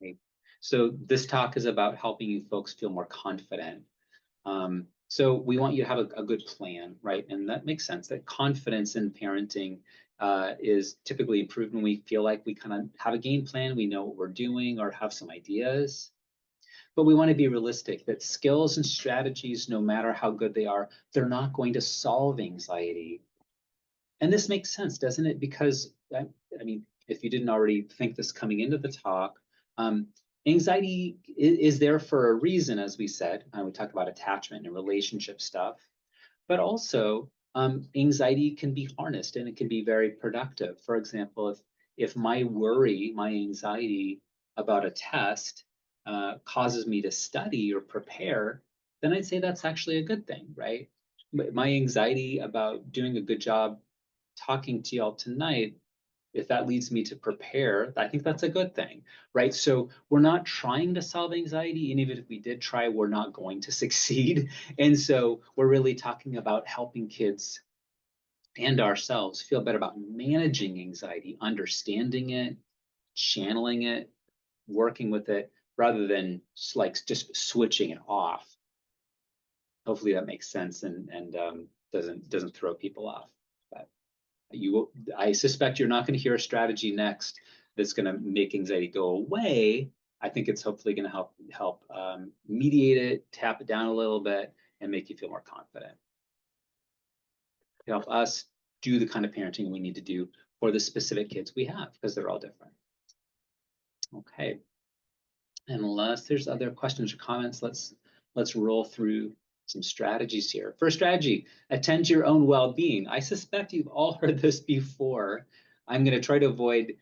Okay. So this talk is about helping you folks feel more confident. So we want you to have a good plan, right? And that makes sense, that confidence in parenting is typically improved when we feel like we kind of have a game plan, we know what we're doing or have some ideas. But we want to be realistic that skills and strategies, no matter how good they are, they're not going to solve anxiety. And this makes sense, doesn't it? Because, I mean, if you didn't already think this coming into the talk, anxiety is there for a reason, as we said. We talked about attachment and relationship stuff, but also anxiety can be harnessed and it can be very productive. For example, if my worry, my anxiety about a test causes me to study or prepare, then I'd say that's actually a good thing, right? My anxiety about doing a good job talking to y'all tonight if that leads me to prepare, I think that's a good thing, right? So we're not trying to solve anxiety, and even if we did try, we're not going to succeed. And so we're really talking about helping kids and ourselves feel better about managing anxiety, understanding it, channeling it, working with it, rather than like just switching it off. Hopefully that makes sense and doesn't throw people off. But I suspect you're not going to hear a strategy next that's going to make anxiety go away. I think it's hopefully going to help mediate it, tap it down a little bit, and make you feel more confident. Help us do the kind of parenting we need to do for the specific kids we have, because they're all different. Okay. Unless there's other questions or comments, let's roll through some strategies here. First strategy, attend to your own well-being. I suspect you've all heard this before. I'm going to try to avoid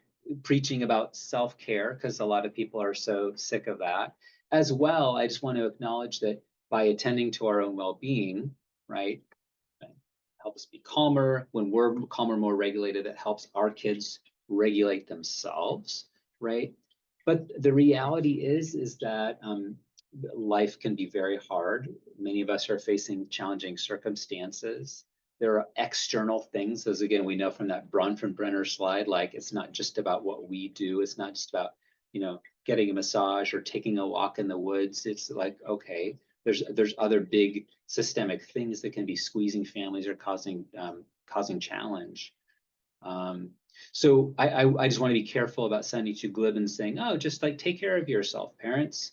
preaching about self-care because a lot of people are so sick of that. As well, I just want to acknowledge that by attending to our own well-being, right, help us be calmer. When we're calmer, more regulated, it helps our kids regulate themselves, right? But the reality is that life can be very hard. Many of us are facing challenging circumstances. There are external things, as again, we know from that Bronfenbrenner slide, like it's not just about what we do. It's not just about, getting a massage or taking a walk in the woods. It's like, okay, there's other big systemic things that can be squeezing families or causing challenge. So I just want to be careful about sounding too glib and saying, oh, just like take care of yourself, parents,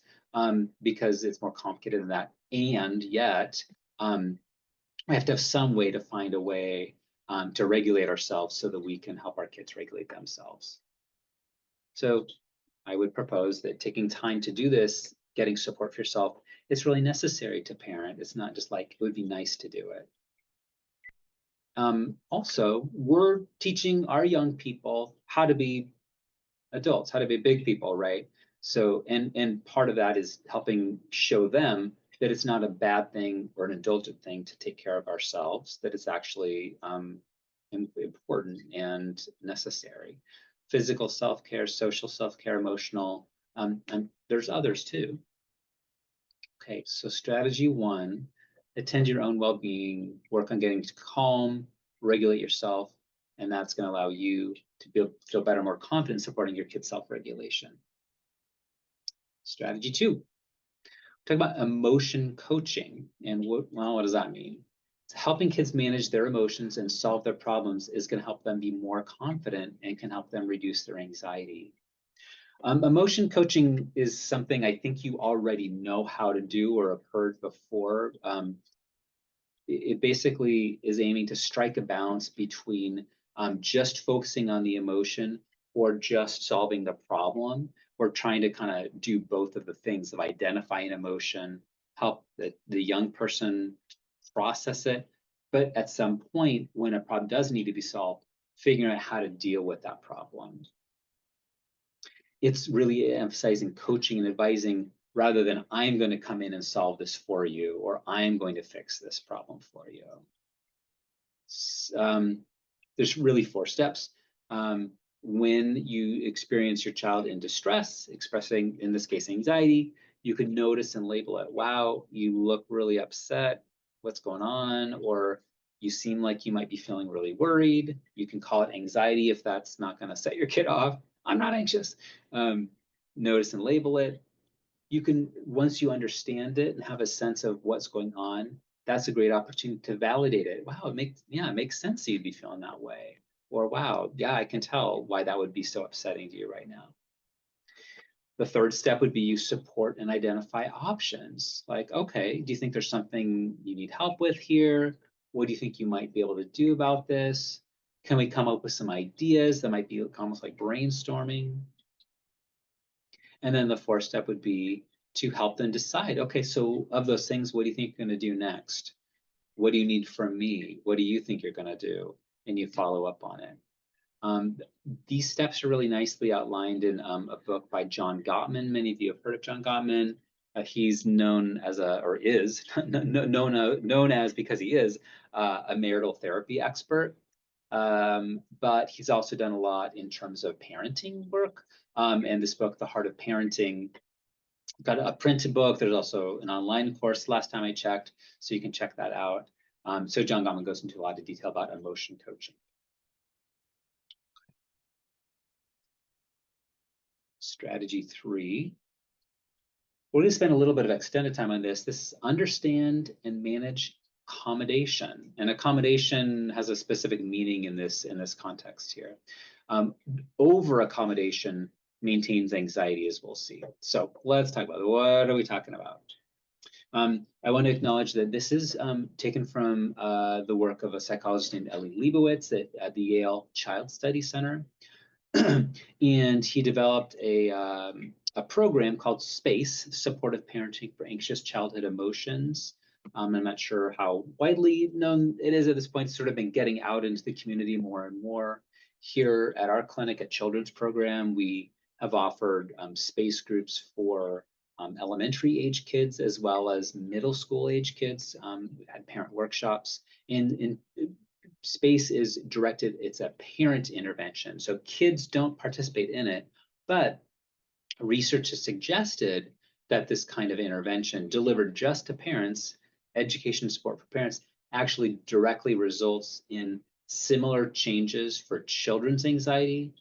because it's more complicated than that. And yet, we have to have some way to find a way to regulate ourselves so that we can help our kids regulate themselves. So I would propose that taking time to do this, getting support for yourself, it's really necessary to parent. It's not just like it would be nice to do it. Also, we're teaching our young people how to be adults, how to be big people, right? So, and part of that is helping show them that it's not a bad thing or an indulgent thing to take care of ourselves, that it's actually important and necessary. Physical self-care, social self-care, emotional, and there's others too. Okay, so strategy 1, attend your own well-being, work on getting calm, regulate yourself, and that's going to allow you to feel better, more confident supporting your kids' self-regulation. Strategy 2, talk about emotion coaching. And what does that mean? It's helping kids manage their emotions and solve their problems is going to help them be more confident and can help them reduce their anxiety. Emotion coaching is something I think you already know how to do or have heard before. It basically is aiming to strike a balance between just focusing on the emotion or just solving the problem. We're trying to kind of do both of the things of identify an emotion, help the young person process it, but at some point when a problem does need to be solved, figuring out how to deal with that problem. It's really emphasizing coaching and advising rather than I'm going to come in and solve this for you, or I'm going to fix this problem for you. There's really 4 steps. When you experience your child in distress, expressing, in this case, anxiety, you can notice and label it. Wow, you look really upset. What's going on? Or you seem like you might be feeling really worried. You can call it anxiety if that's not going to set your kid off. I'm not anxious. Notice and label it. You can, once you understand it and have a sense of what's going on, that's a great opportunity to validate it. Wow, it makes sense that you'd be feeling that way. Or wow, yeah, I can tell why that would be so upsetting to you right now. The 3rd step would be you support and identify options. Like, okay, do you think there's something you need help with here? What do you think you might be able to do about this? Can we come up with some ideas that might be almost like brainstorming? And then the 4th step would be to help them decide, okay, so of those things, what do you think you're going to do next? What do you need from me? What do you think you're going to do? And you follow up on it. These steps are really nicely outlined in a book by John Gottman. Many of you have heard of John Gottman. He's known as known as, because he is a marital therapy expert. but he's also done a lot in terms of parenting work. And this book, The Heart of Parenting, got a printed book. There's also an online course last time I checked, so you can check that out. So John Gottman goes into a lot of detail about emotion coaching. Strategy 3. We're going to spend a little bit of extended time on this. This is understand and manage accommodation. And accommodation has a specific meaning in this context here. Over accommodation maintains anxiety, as we'll see. So let's talk about it. What are we talking about? I want to acknowledge that this is taken from the work of a psychologist named Ellie Leibovitz at the Yale Child Study Center. And he developed a program called SPACE, Supportive Parenting for Anxious Childhood Emotions. I'm not sure how widely known it is at this point. It's sort of been getting out into the community more and more. Here at our clinic at Children's Program, we have offered SPACE groups for elementary age kids as well as middle school age kids. We've had parent workshops. In SPACE is directed, it's a parent intervention. So kids don't participate in it, but research has suggested that this kind of intervention delivered just to parents, education support for parents, actually directly results in similar changes for children's anxiety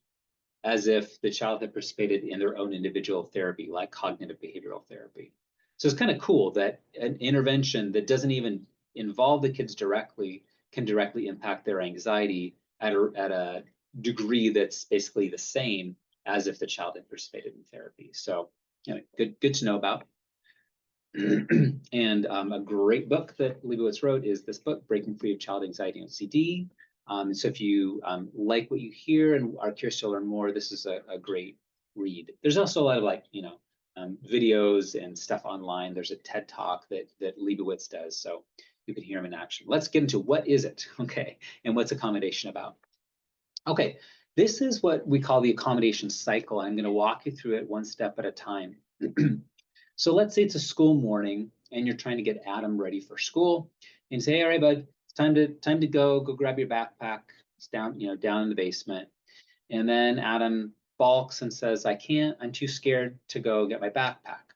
as if the child had participated in their own individual therapy, like cognitive behavioral therapy. So it's kind of cool that an intervention that doesn't even involve the kids directly can directly impact their anxiety at a degree that's basically the same as if the child had participated in therapy. So good to know about. And a great book that Leibovitz wrote is this book, Breaking Free of Child Anxiety and OCD. So if you like what you hear and are curious to learn more, this is a great read. There's also a lot of videos and stuff online. There's a TED Talk that Leibovitz does, so you can hear him in action. Let's get into what is it, okay, and what's accommodation about. Okay, this is what we call the accommodation cycle. I'm going to walk you through it one step at a time. So let's say it's a school morning and you're trying to get Adam ready for school and say, all right, bud, it's time to go grab your backpack. It's down in the basement. And then Adam balks and says, I can't, I'm too scared to go get my backpack.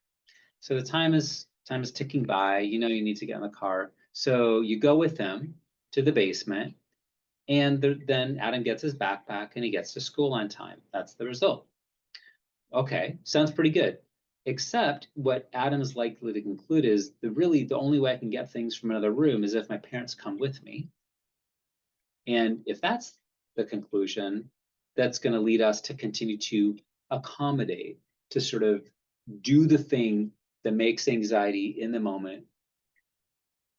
So the time is ticking by, you need to get in the car. So you go with him to the basement, and then Adam gets his backpack and he gets to school on time. That's the result. Okay, sounds pretty good. Except what Adam is likely to conclude is the only way I can get things from another room is if my parents come with me. And if that's the conclusion, that's going to lead us to continue to accommodate, to sort of do the thing that makes anxiety in the moment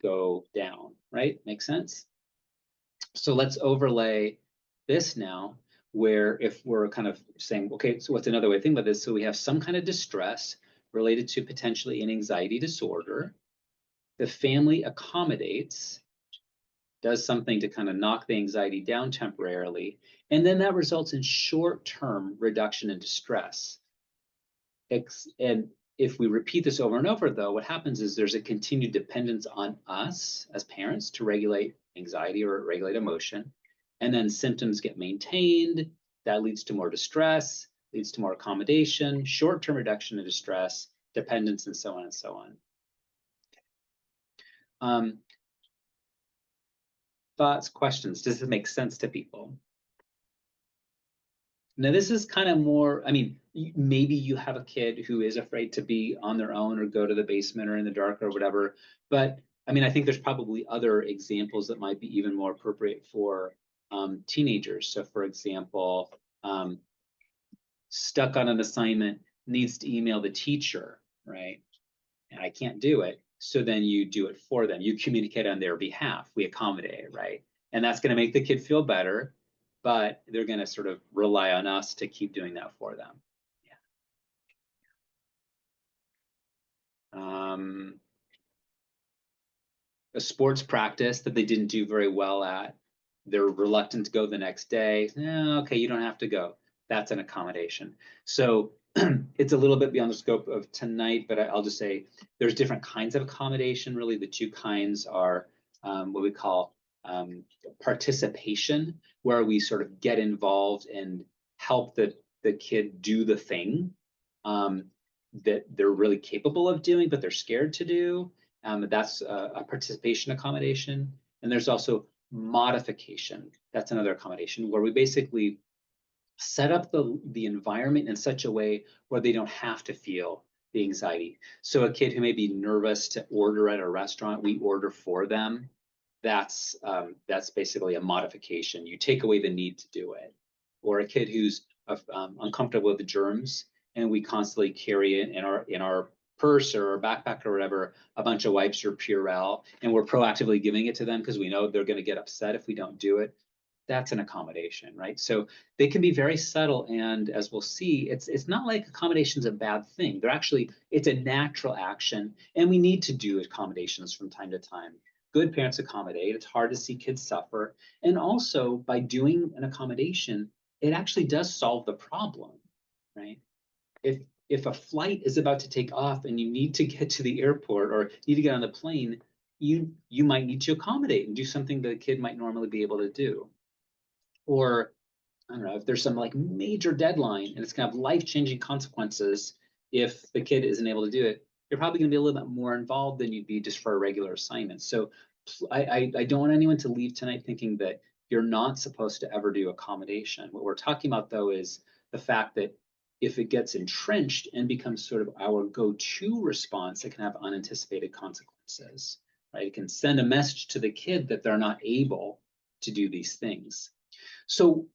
go down, right? Make sense? So let's overlay this now, where if we're kind of saying, okay, so what's another way to think about this? So we have some kind of distress related to potentially an anxiety disorder. The family accommodates, does something to kind of knock the anxiety down temporarily, and then that results in short-term reduction in distress. And if we repeat this over and over, though, what happens is there's a continued dependence on us as parents to regulate anxiety or regulate emotion, and then symptoms get maintained. That leads to more distress, leads to more accommodation, short-term reduction of distress, dependence, and so on and so on. Thoughts, questions? Does this make sense to people? Now, this is kind of more, maybe you have a kid who is afraid to be on their own or go to the basement or in the dark or whatever. But I think there's probably other examples that might be even more appropriate for teenagers. So for example, stuck on an assignment, needs to email the teacher, right? And I can't do it. So then you do it for them. You communicate on their behalf. We accommodate, right? And that's going to make the kid feel better, but they're going to sort of rely on us to keep doing that for them. Yeah. A sports practice that they didn't do very well at, they're reluctant to go the next day. Okay, you don't have to go. That's an accommodation. So it's a little bit beyond the scope of tonight, but I'll just say there's different kinds of accommodation. Really, the two kinds are what we call participation, where we sort of get involved and help the kid do the thing that they're really capable of doing, but they're scared to do. That's a participation accommodation. And there's also modification. That's another accommodation where we basically set up the environment in such a way where they don't have to feel the anxiety. So a kid who may be nervous to order at a restaurant, we order for them. That's basically a modification. You take away the need to do it. Or a kid who's uncomfortable with the germs, and we constantly carry in our purse or our backpack or whatever a bunch of wipes or Purell, and we're proactively giving it to them because we know they're going to get upset if we don't do it. That's an accommodation, right? So they can be very subtle, and as we'll see, it's not like accommodation's a bad thing. They're actually, it's a natural action, and we need to do accommodations from time to time. Good parents accommodate. It's hard to see kids suffer, and also by doing an accommodation, it actually does solve the problem, right? If a flight is about to take off and you need to get to the airport or need to get on the plane, you might need to accommodate and do something the kid might normally be able to do. Or I don't know, if there's some like major deadline and it's gonna have life-changing consequences if the kid isn't able to do it, you're probably gonna be a little bit more involved than you'd be just for a regular assignment. So I don't want anyone to leave tonight thinking that you're not supposed to ever do accommodation. What we're talking about though is the fact that if it gets entrenched and becomes sort of our go-to response, it can have unanticipated consequences, right? It can send a message to the kid that they're not able to do these things. So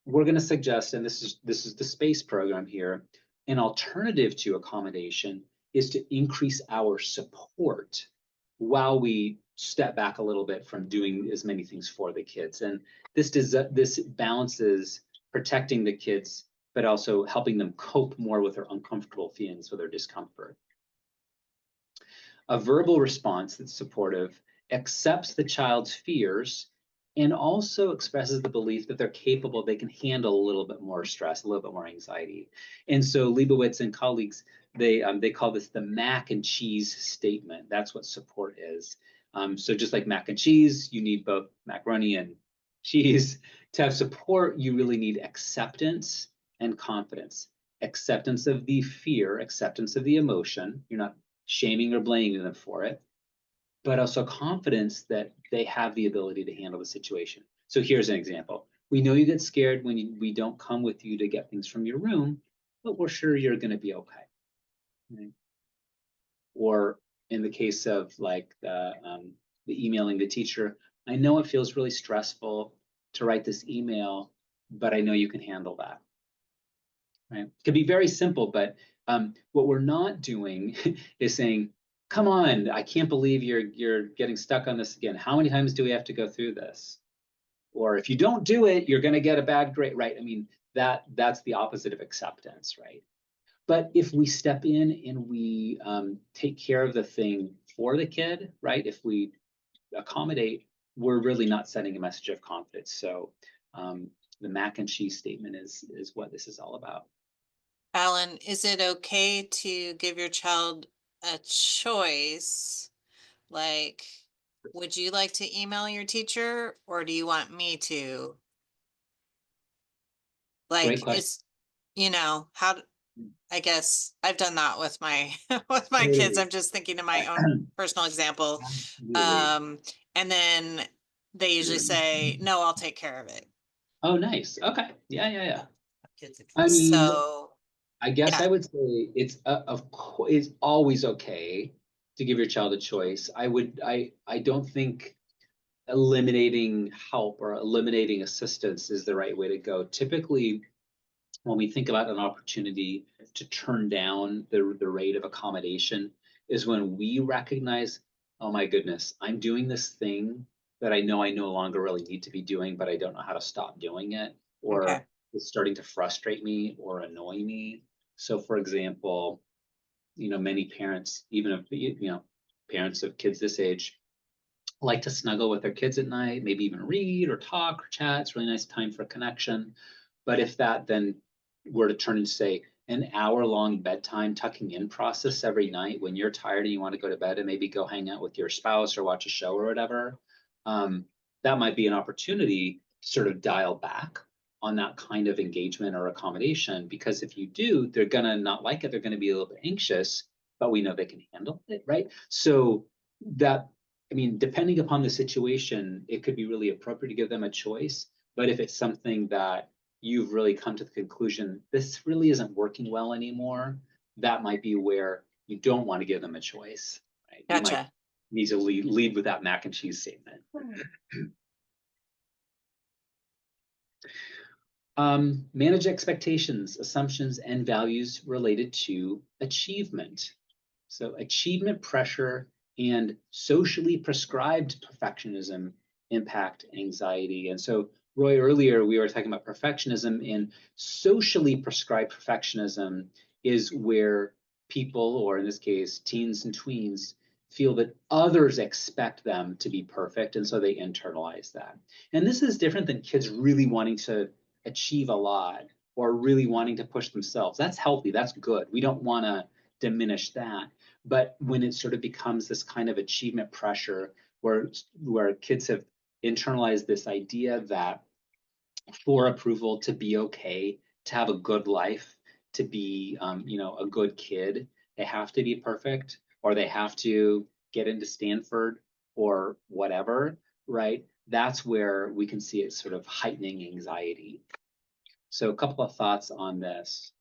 we're going to suggest, and this is the space program here, an alternative to accommodation is to increase our support while we step back a little bit from doing as many things for the kids. And this balances protecting the kids, but also helping them cope more with their uncomfortable feelings, with their discomfort. A verbal response that's supportive accepts the child's fears and also expresses the belief that they're capable, they can handle a little bit more stress, a little bit more anxiety. And so Leibowitz and colleagues, they call this the mac and cheese statement. That's what support is. So just like mac and cheese, you need both macaroni and cheese. To have support, you really need acceptance and confidence. Acceptance of the fear, acceptance of the emotion. You're not shaming or blaming them for it, but also confidence that they have the ability to handle the situation. So here's an example. We know you get scared when we don't come with you to get things from your room, but we're sure you're going to be okay. Right? Or in the case of like the emailing the teacher, I know it feels really stressful to write this email, but I know you can handle that. Right? It could be very simple, but what we're not doing is saying, come on, I can't believe you're getting stuck on this again. How many times do we have to go through this? Or if you don't do it, you're going to get a bad grade, right? I mean, that's the opposite of acceptance, right? But if we step in and we take care of the thing for the kid, right? If we accommodate, we're really not sending a message of confidence. So the mac and cheese statement is what this is all about. Alan, is it okay to give your child a choice? Like, would you like to email your teacher or do you want me to? Great Like, question. I guess I've done that with my with my kids. Totally. I'm just thinking of my own personal example. Absolutely. And then they usually say, no, I'll take care of it. Oh, nice. Okay. Yeah. Kids. I mean, So, I guess yeah, I would say it's always okay to give your child a choice. I don't think eliminating help or eliminating assistance is the right way to go. Typically, when we think about an opportunity to turn down the rate of accommodation is when we recognize, oh my goodness, I'm doing this thing that I know I no longer really need to be doing, but I don't know how to stop doing it, okay. or it's starting to frustrate me or annoy me. So for example, many parents, even if, parents of kids this age, like to snuggle with their kids at night, maybe even read or talk or chat. It's really nice time for connection. But if that then were to turn into, say, an hour-long bedtime tucking in process every night when you're tired and you want to go to bed and maybe go hang out with your spouse or watch a show or whatever, that might be an opportunity to sort of dial back on that kind of engagement or accommodation, because if you do, they're gonna not like it, they're gonna be a little bit anxious, but we know they can handle it, right? So that, I mean, depending upon the situation, it could be really appropriate to give them a choice. But if it's something that you've really come to the conclusion, this really isn't working well anymore, that might be where you don't want to give them a choice, right? You might Gotcha. need to lead with that mac and cheese statement. Manage expectations, assumptions, and values related to achievement. So achievement pressure and socially prescribed perfectionism impact anxiety. And so, Roy, earlier we were talking about perfectionism, and socially prescribed perfectionism is where people, or in this case, teens and tweens, feel that others expect them to be perfect, and so they internalize that. And this is different than kids really wanting to achieve a lot or really wanting to push themselves. That's healthy, that's good. We don't want to diminish that. But when it sort of becomes this kind of achievement pressure where kids have internalized this idea that for approval, to be okay, to have a good life, to be a good kid, they have to be perfect, or they have to get into Stanford or whatever, right? That's where we can see it sort of heightening anxiety. So a couple of thoughts on this.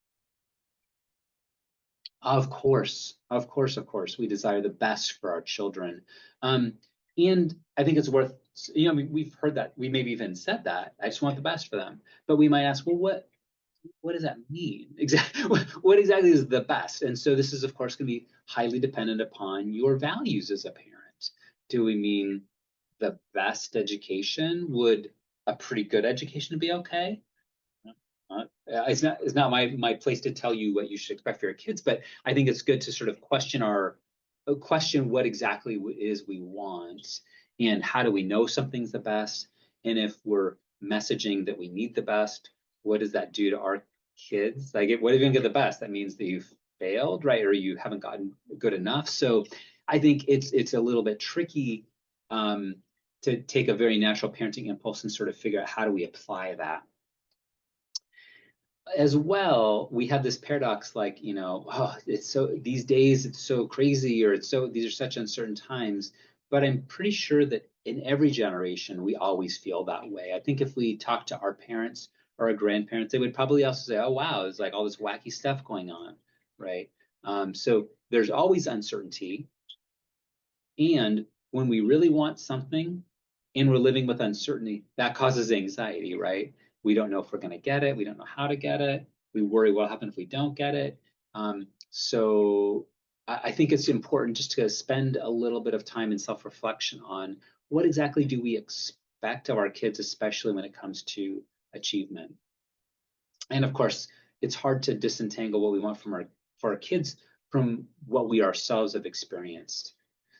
Of course, of course, of course, we desire the best for our children. And I think it's worth, I mean, we've heard that, we maybe even said that, I just want the best for them. But we might ask, well, what does that mean? Exactly, what exactly is the best? And so this is, of course, going to be highly dependent upon your values as a parent. Do we mean the best education? Would a pretty good education be okay? It's not my place to tell you what you should expect for your kids, but I think it's good to sort of question what exactly it is we want, and how do we know something's the best, and if we're messaging that we need the best, what does that do to our kids? Like, what if you don't get the best? That means that you've failed, right? Or you haven't gotten good enough. So I think it's a little bit tricky to take a very natural parenting impulse and sort of figure out how do we apply that. As well, we have this paradox, like, oh, it's so, these days it's so crazy, or these are such uncertain times. But I'm pretty sure that in every generation we always feel that way. I think if we talk to our parents or our grandparents, they would probably also say, oh wow, there's like all this wacky stuff going on, right? So there's always uncertainty, and when we really want something and we're living with uncertainty, that causes anxiety, right? We don't know if we're going to get it. We don't know how to get it. We worry what will happen if we don't get it. So I think it's important just to spend a little bit of time in self-reflection on what exactly do we expect of our kids, especially when it comes to achievement. And of course, it's hard to disentangle what we want for our kids from what we ourselves have experienced.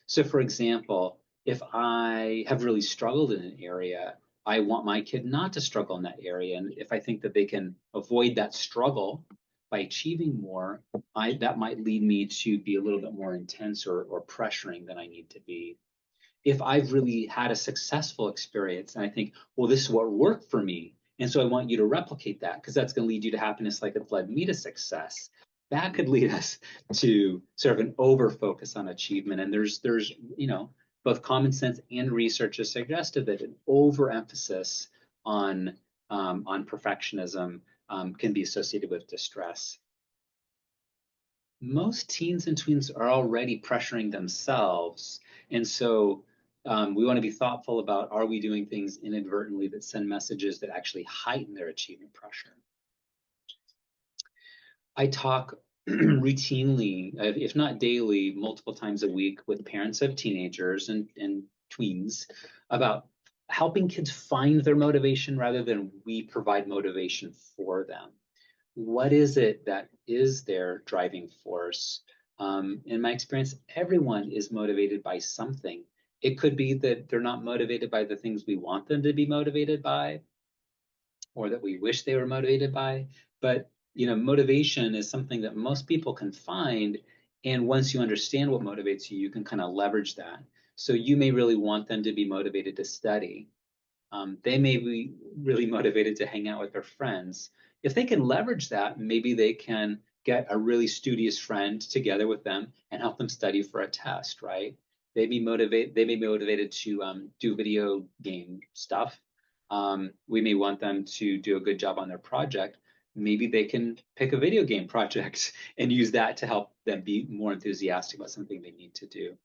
So for example, if I have really struggled in an area, I want my kid not to struggle in that area. And if I think that they can avoid that struggle by achieving more, that might lead me to be a little bit more intense or pressuring than I need to be. If I've really had a successful experience and I think, well, this is what worked for me, and so I want you to replicate that because that's going to lead you to happiness like it's led me to success, that could lead us to sort of an over focus on achievement. And there's both common sense and research has suggested that an overemphasis on perfectionism can be associated with distress. Most teens and tweens are already pressuring themselves, and so we want to be thoughtful about, are we doing things inadvertently that send messages that actually heighten their achievement pressure? I talk routinely, if not daily, multiple times a week with parents of teenagers and tweens about helping kids find their motivation rather than we provide motivation for them. What is it that is their driving force? In my experience, everyone is motivated by something. It could be that they're not motivated by the things we want them to be motivated by, or that we wish they were motivated by. But motivation is something that most people can find. And once you understand what motivates you, you can kind of leverage that. So you may really want them to be motivated to study, They may be really motivated to hang out with their friends. If they can leverage that, maybe they can get a really studious friend together with them and help them study for a test, right? They may be motivated to do video game stuff. We may want them to do a good job on their project. Maybe they can pick a video game project and use that to help them be more enthusiastic about something they need to do.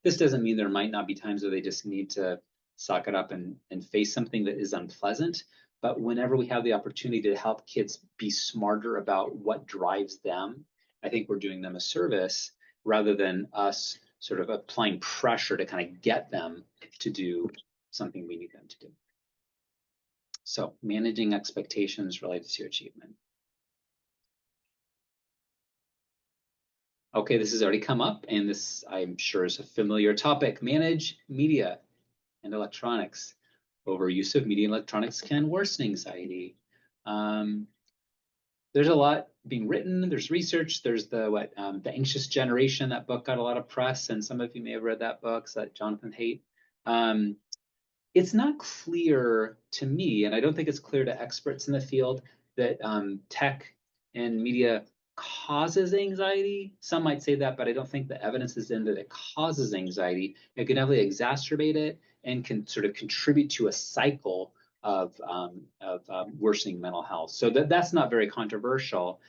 This doesn't mean there might not be times where they just need to suck it up and face something that is unpleasant. But whenever we have the opportunity to help kids be smarter about what drives them, I think we're doing them a service rather than us sort of applying pressure to kind of get them to do something we need them to do. So managing expectations related to achievement. Okay, this has already come up, and this I'm sure is a familiar topic. Manage media and electronics. Overuse of media and electronics can worsen anxiety. There's a lot being written. There's research. There's the Anxious Generation. That book got a lot of press, and some of you may have read that book. So that Jonathan Haidt. It's not clear to me, and I don't think it's clear to experts in the field, that tech and media causes anxiety. Some might say that, but I don't think the evidence is in that it causes anxiety. It can definitely exacerbate it and can sort of contribute to a cycle of worsening mental health. So that's not very controversial.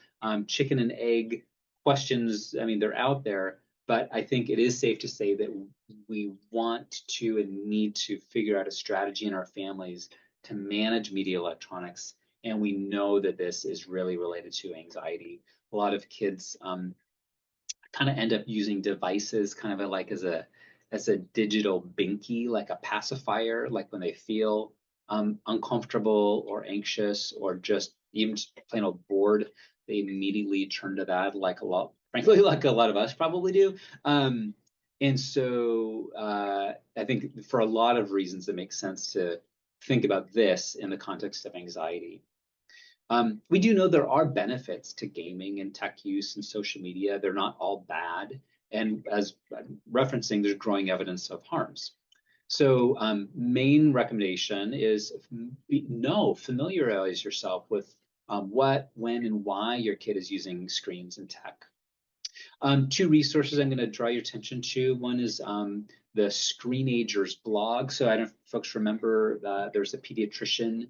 Chicken and egg questions, I mean, they're out there, but I think it is safe to say that we want to and need to figure out a strategy in our families to manage media electronics. And we know that this is really related to anxiety. A lot of kids kind of end up using devices kind of like as a digital binky, like a pacifier, like when they feel uncomfortable or anxious or just even just plain old bored, they immediately turn to that, frankly, like a lot of us probably do. And so I think for a lot of reasons, it makes sense to think about this in the context of anxiety. We do know there are benefits to gaming and tech use and social media. They're not all bad. And as I'm referencing, there's growing evidence of harms. So main recommendation is familiarize yourself with what, when, and why your kid is using screens and tech. Two resources I'm going to draw your attention to. One is the Screenagers blog. So I don't know if folks remember, there's a pediatrician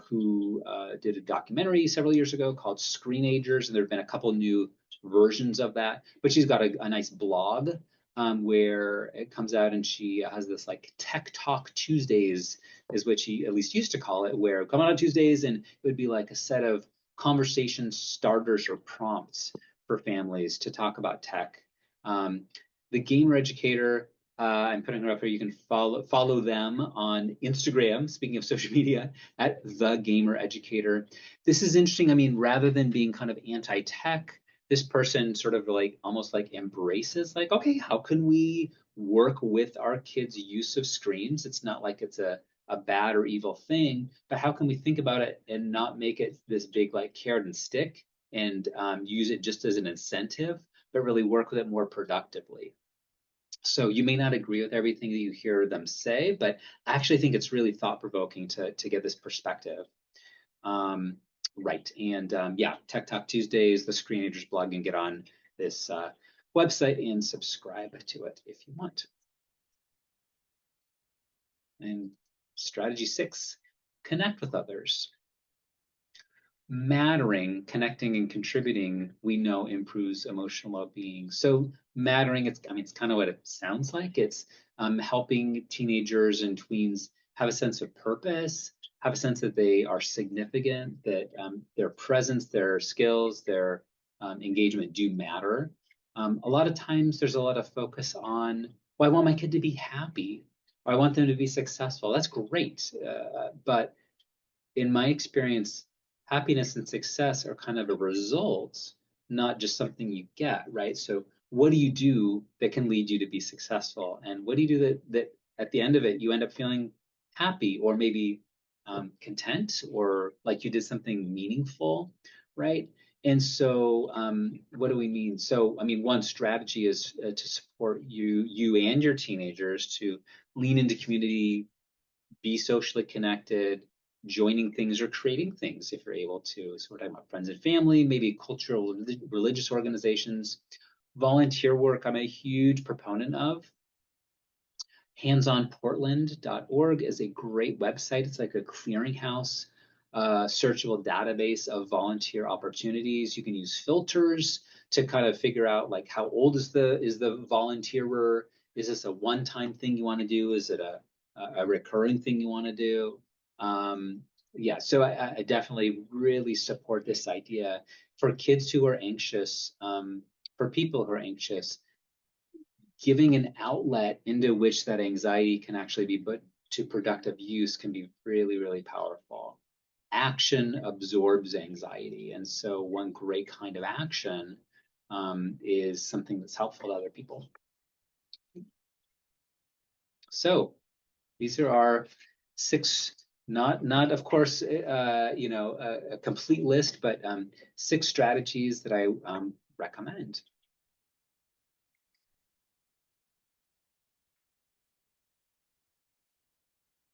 who did a documentary several years ago called Screenagers, and there have been a couple new versions of that. But she's got a nice blog where it comes out, and she has this like Tech Talk Tuesdays, is what she at least used to call it, where come on Tuesdays, and it would be like a set of conversation starters or prompts for families to talk about tech. The Gamer Educator, I'm putting her up here. You can follow them on Instagram, speaking of social media, at The Gamer Educator. This is interesting. I mean, rather than being kind of anti-tech, this person sort of like almost like embraces like, okay, how can we work with our kids' use of screens? It's not like it's a bad or evil thing, but how can we think about it and not make it this big like carrot and stick and use it just as an incentive, but really work with it more productively. So you may not agree with everything that you hear them say, but I actually think it's really thought-provoking to get this perspective. Right, and yeah, Tech Talk Tuesdays, the Screenagers blog, and get on this website and subscribe to it if you want. And strategy 6, connect with others. Mattering, connecting, and contributing, we know improves emotional well-being. So mattering, it's kind of what it sounds like. It's helping teenagers and tweens have a sense of purpose, have a sense that they are significant, that their presence, their skills, their engagement do matter. A lot of times there's a lot of focus on, well, I want my kid to be happy, or I want them to be successful. That's great, but in my experience, happiness and success are kind of a result, not just something you get, right? So what do you do that can lead you to be successful? And what do you do that at the end of it, you end up feeling happy or maybe content, or like you did something meaningful, right? And so what do we mean? So, I mean, one strategy is to support you and your teenagers to lean into community be socially connected, joining things or creating things if you're able to. So we're talking about friends and family, maybe cultural, religious organizations, volunteer work. I'm a huge proponent of. Handsonportland.org is a great website. It's like a clearinghouse, searchable database of volunteer opportunities. You can use filters to kind of figure out like how old is the volunteerer? Is this a one-time thing you want to do? Is it a recurring thing you want to do? Yeah, so I definitely really support this idea for kids who are anxious, for people who are anxious, giving an outlet into which that anxiety can actually be put to productive use can be really, really powerful. Action absorbs anxiety. And so one great kind of action is something that's helpful to other people. So these are our 6, not of course, a complete list, but 6 strategies that I recommend.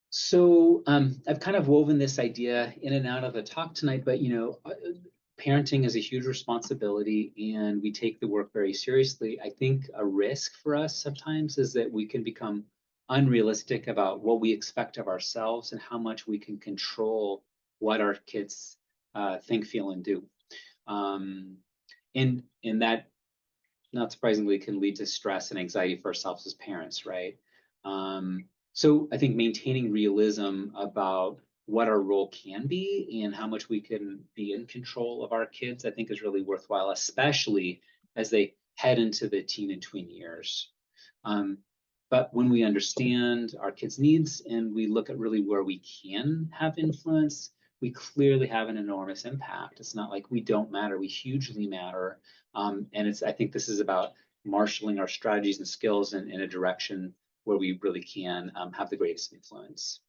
So I've kind of woven this idea in and out of the talk tonight, but parenting is a huge responsibility and we take the work very seriously. I think a risk for us sometimes is that we can become unrealistic about what we expect of ourselves and how much we can control what our kids think, feel, and do. And that, not surprisingly, can lead to stress and anxiety for ourselves as parents, right? So I think maintaining realism about what our role can be and how much we can be in control of our kids, I think is really worthwhile, especially as they head into the teen and tween years. But when we understand our kids' needs and we look at really where we can have influence, we clearly have an enormous impact. It's not like we don't matter, we hugely matter. And I think this is about marshaling our strategies and skills in a direction where we really can have the greatest influence.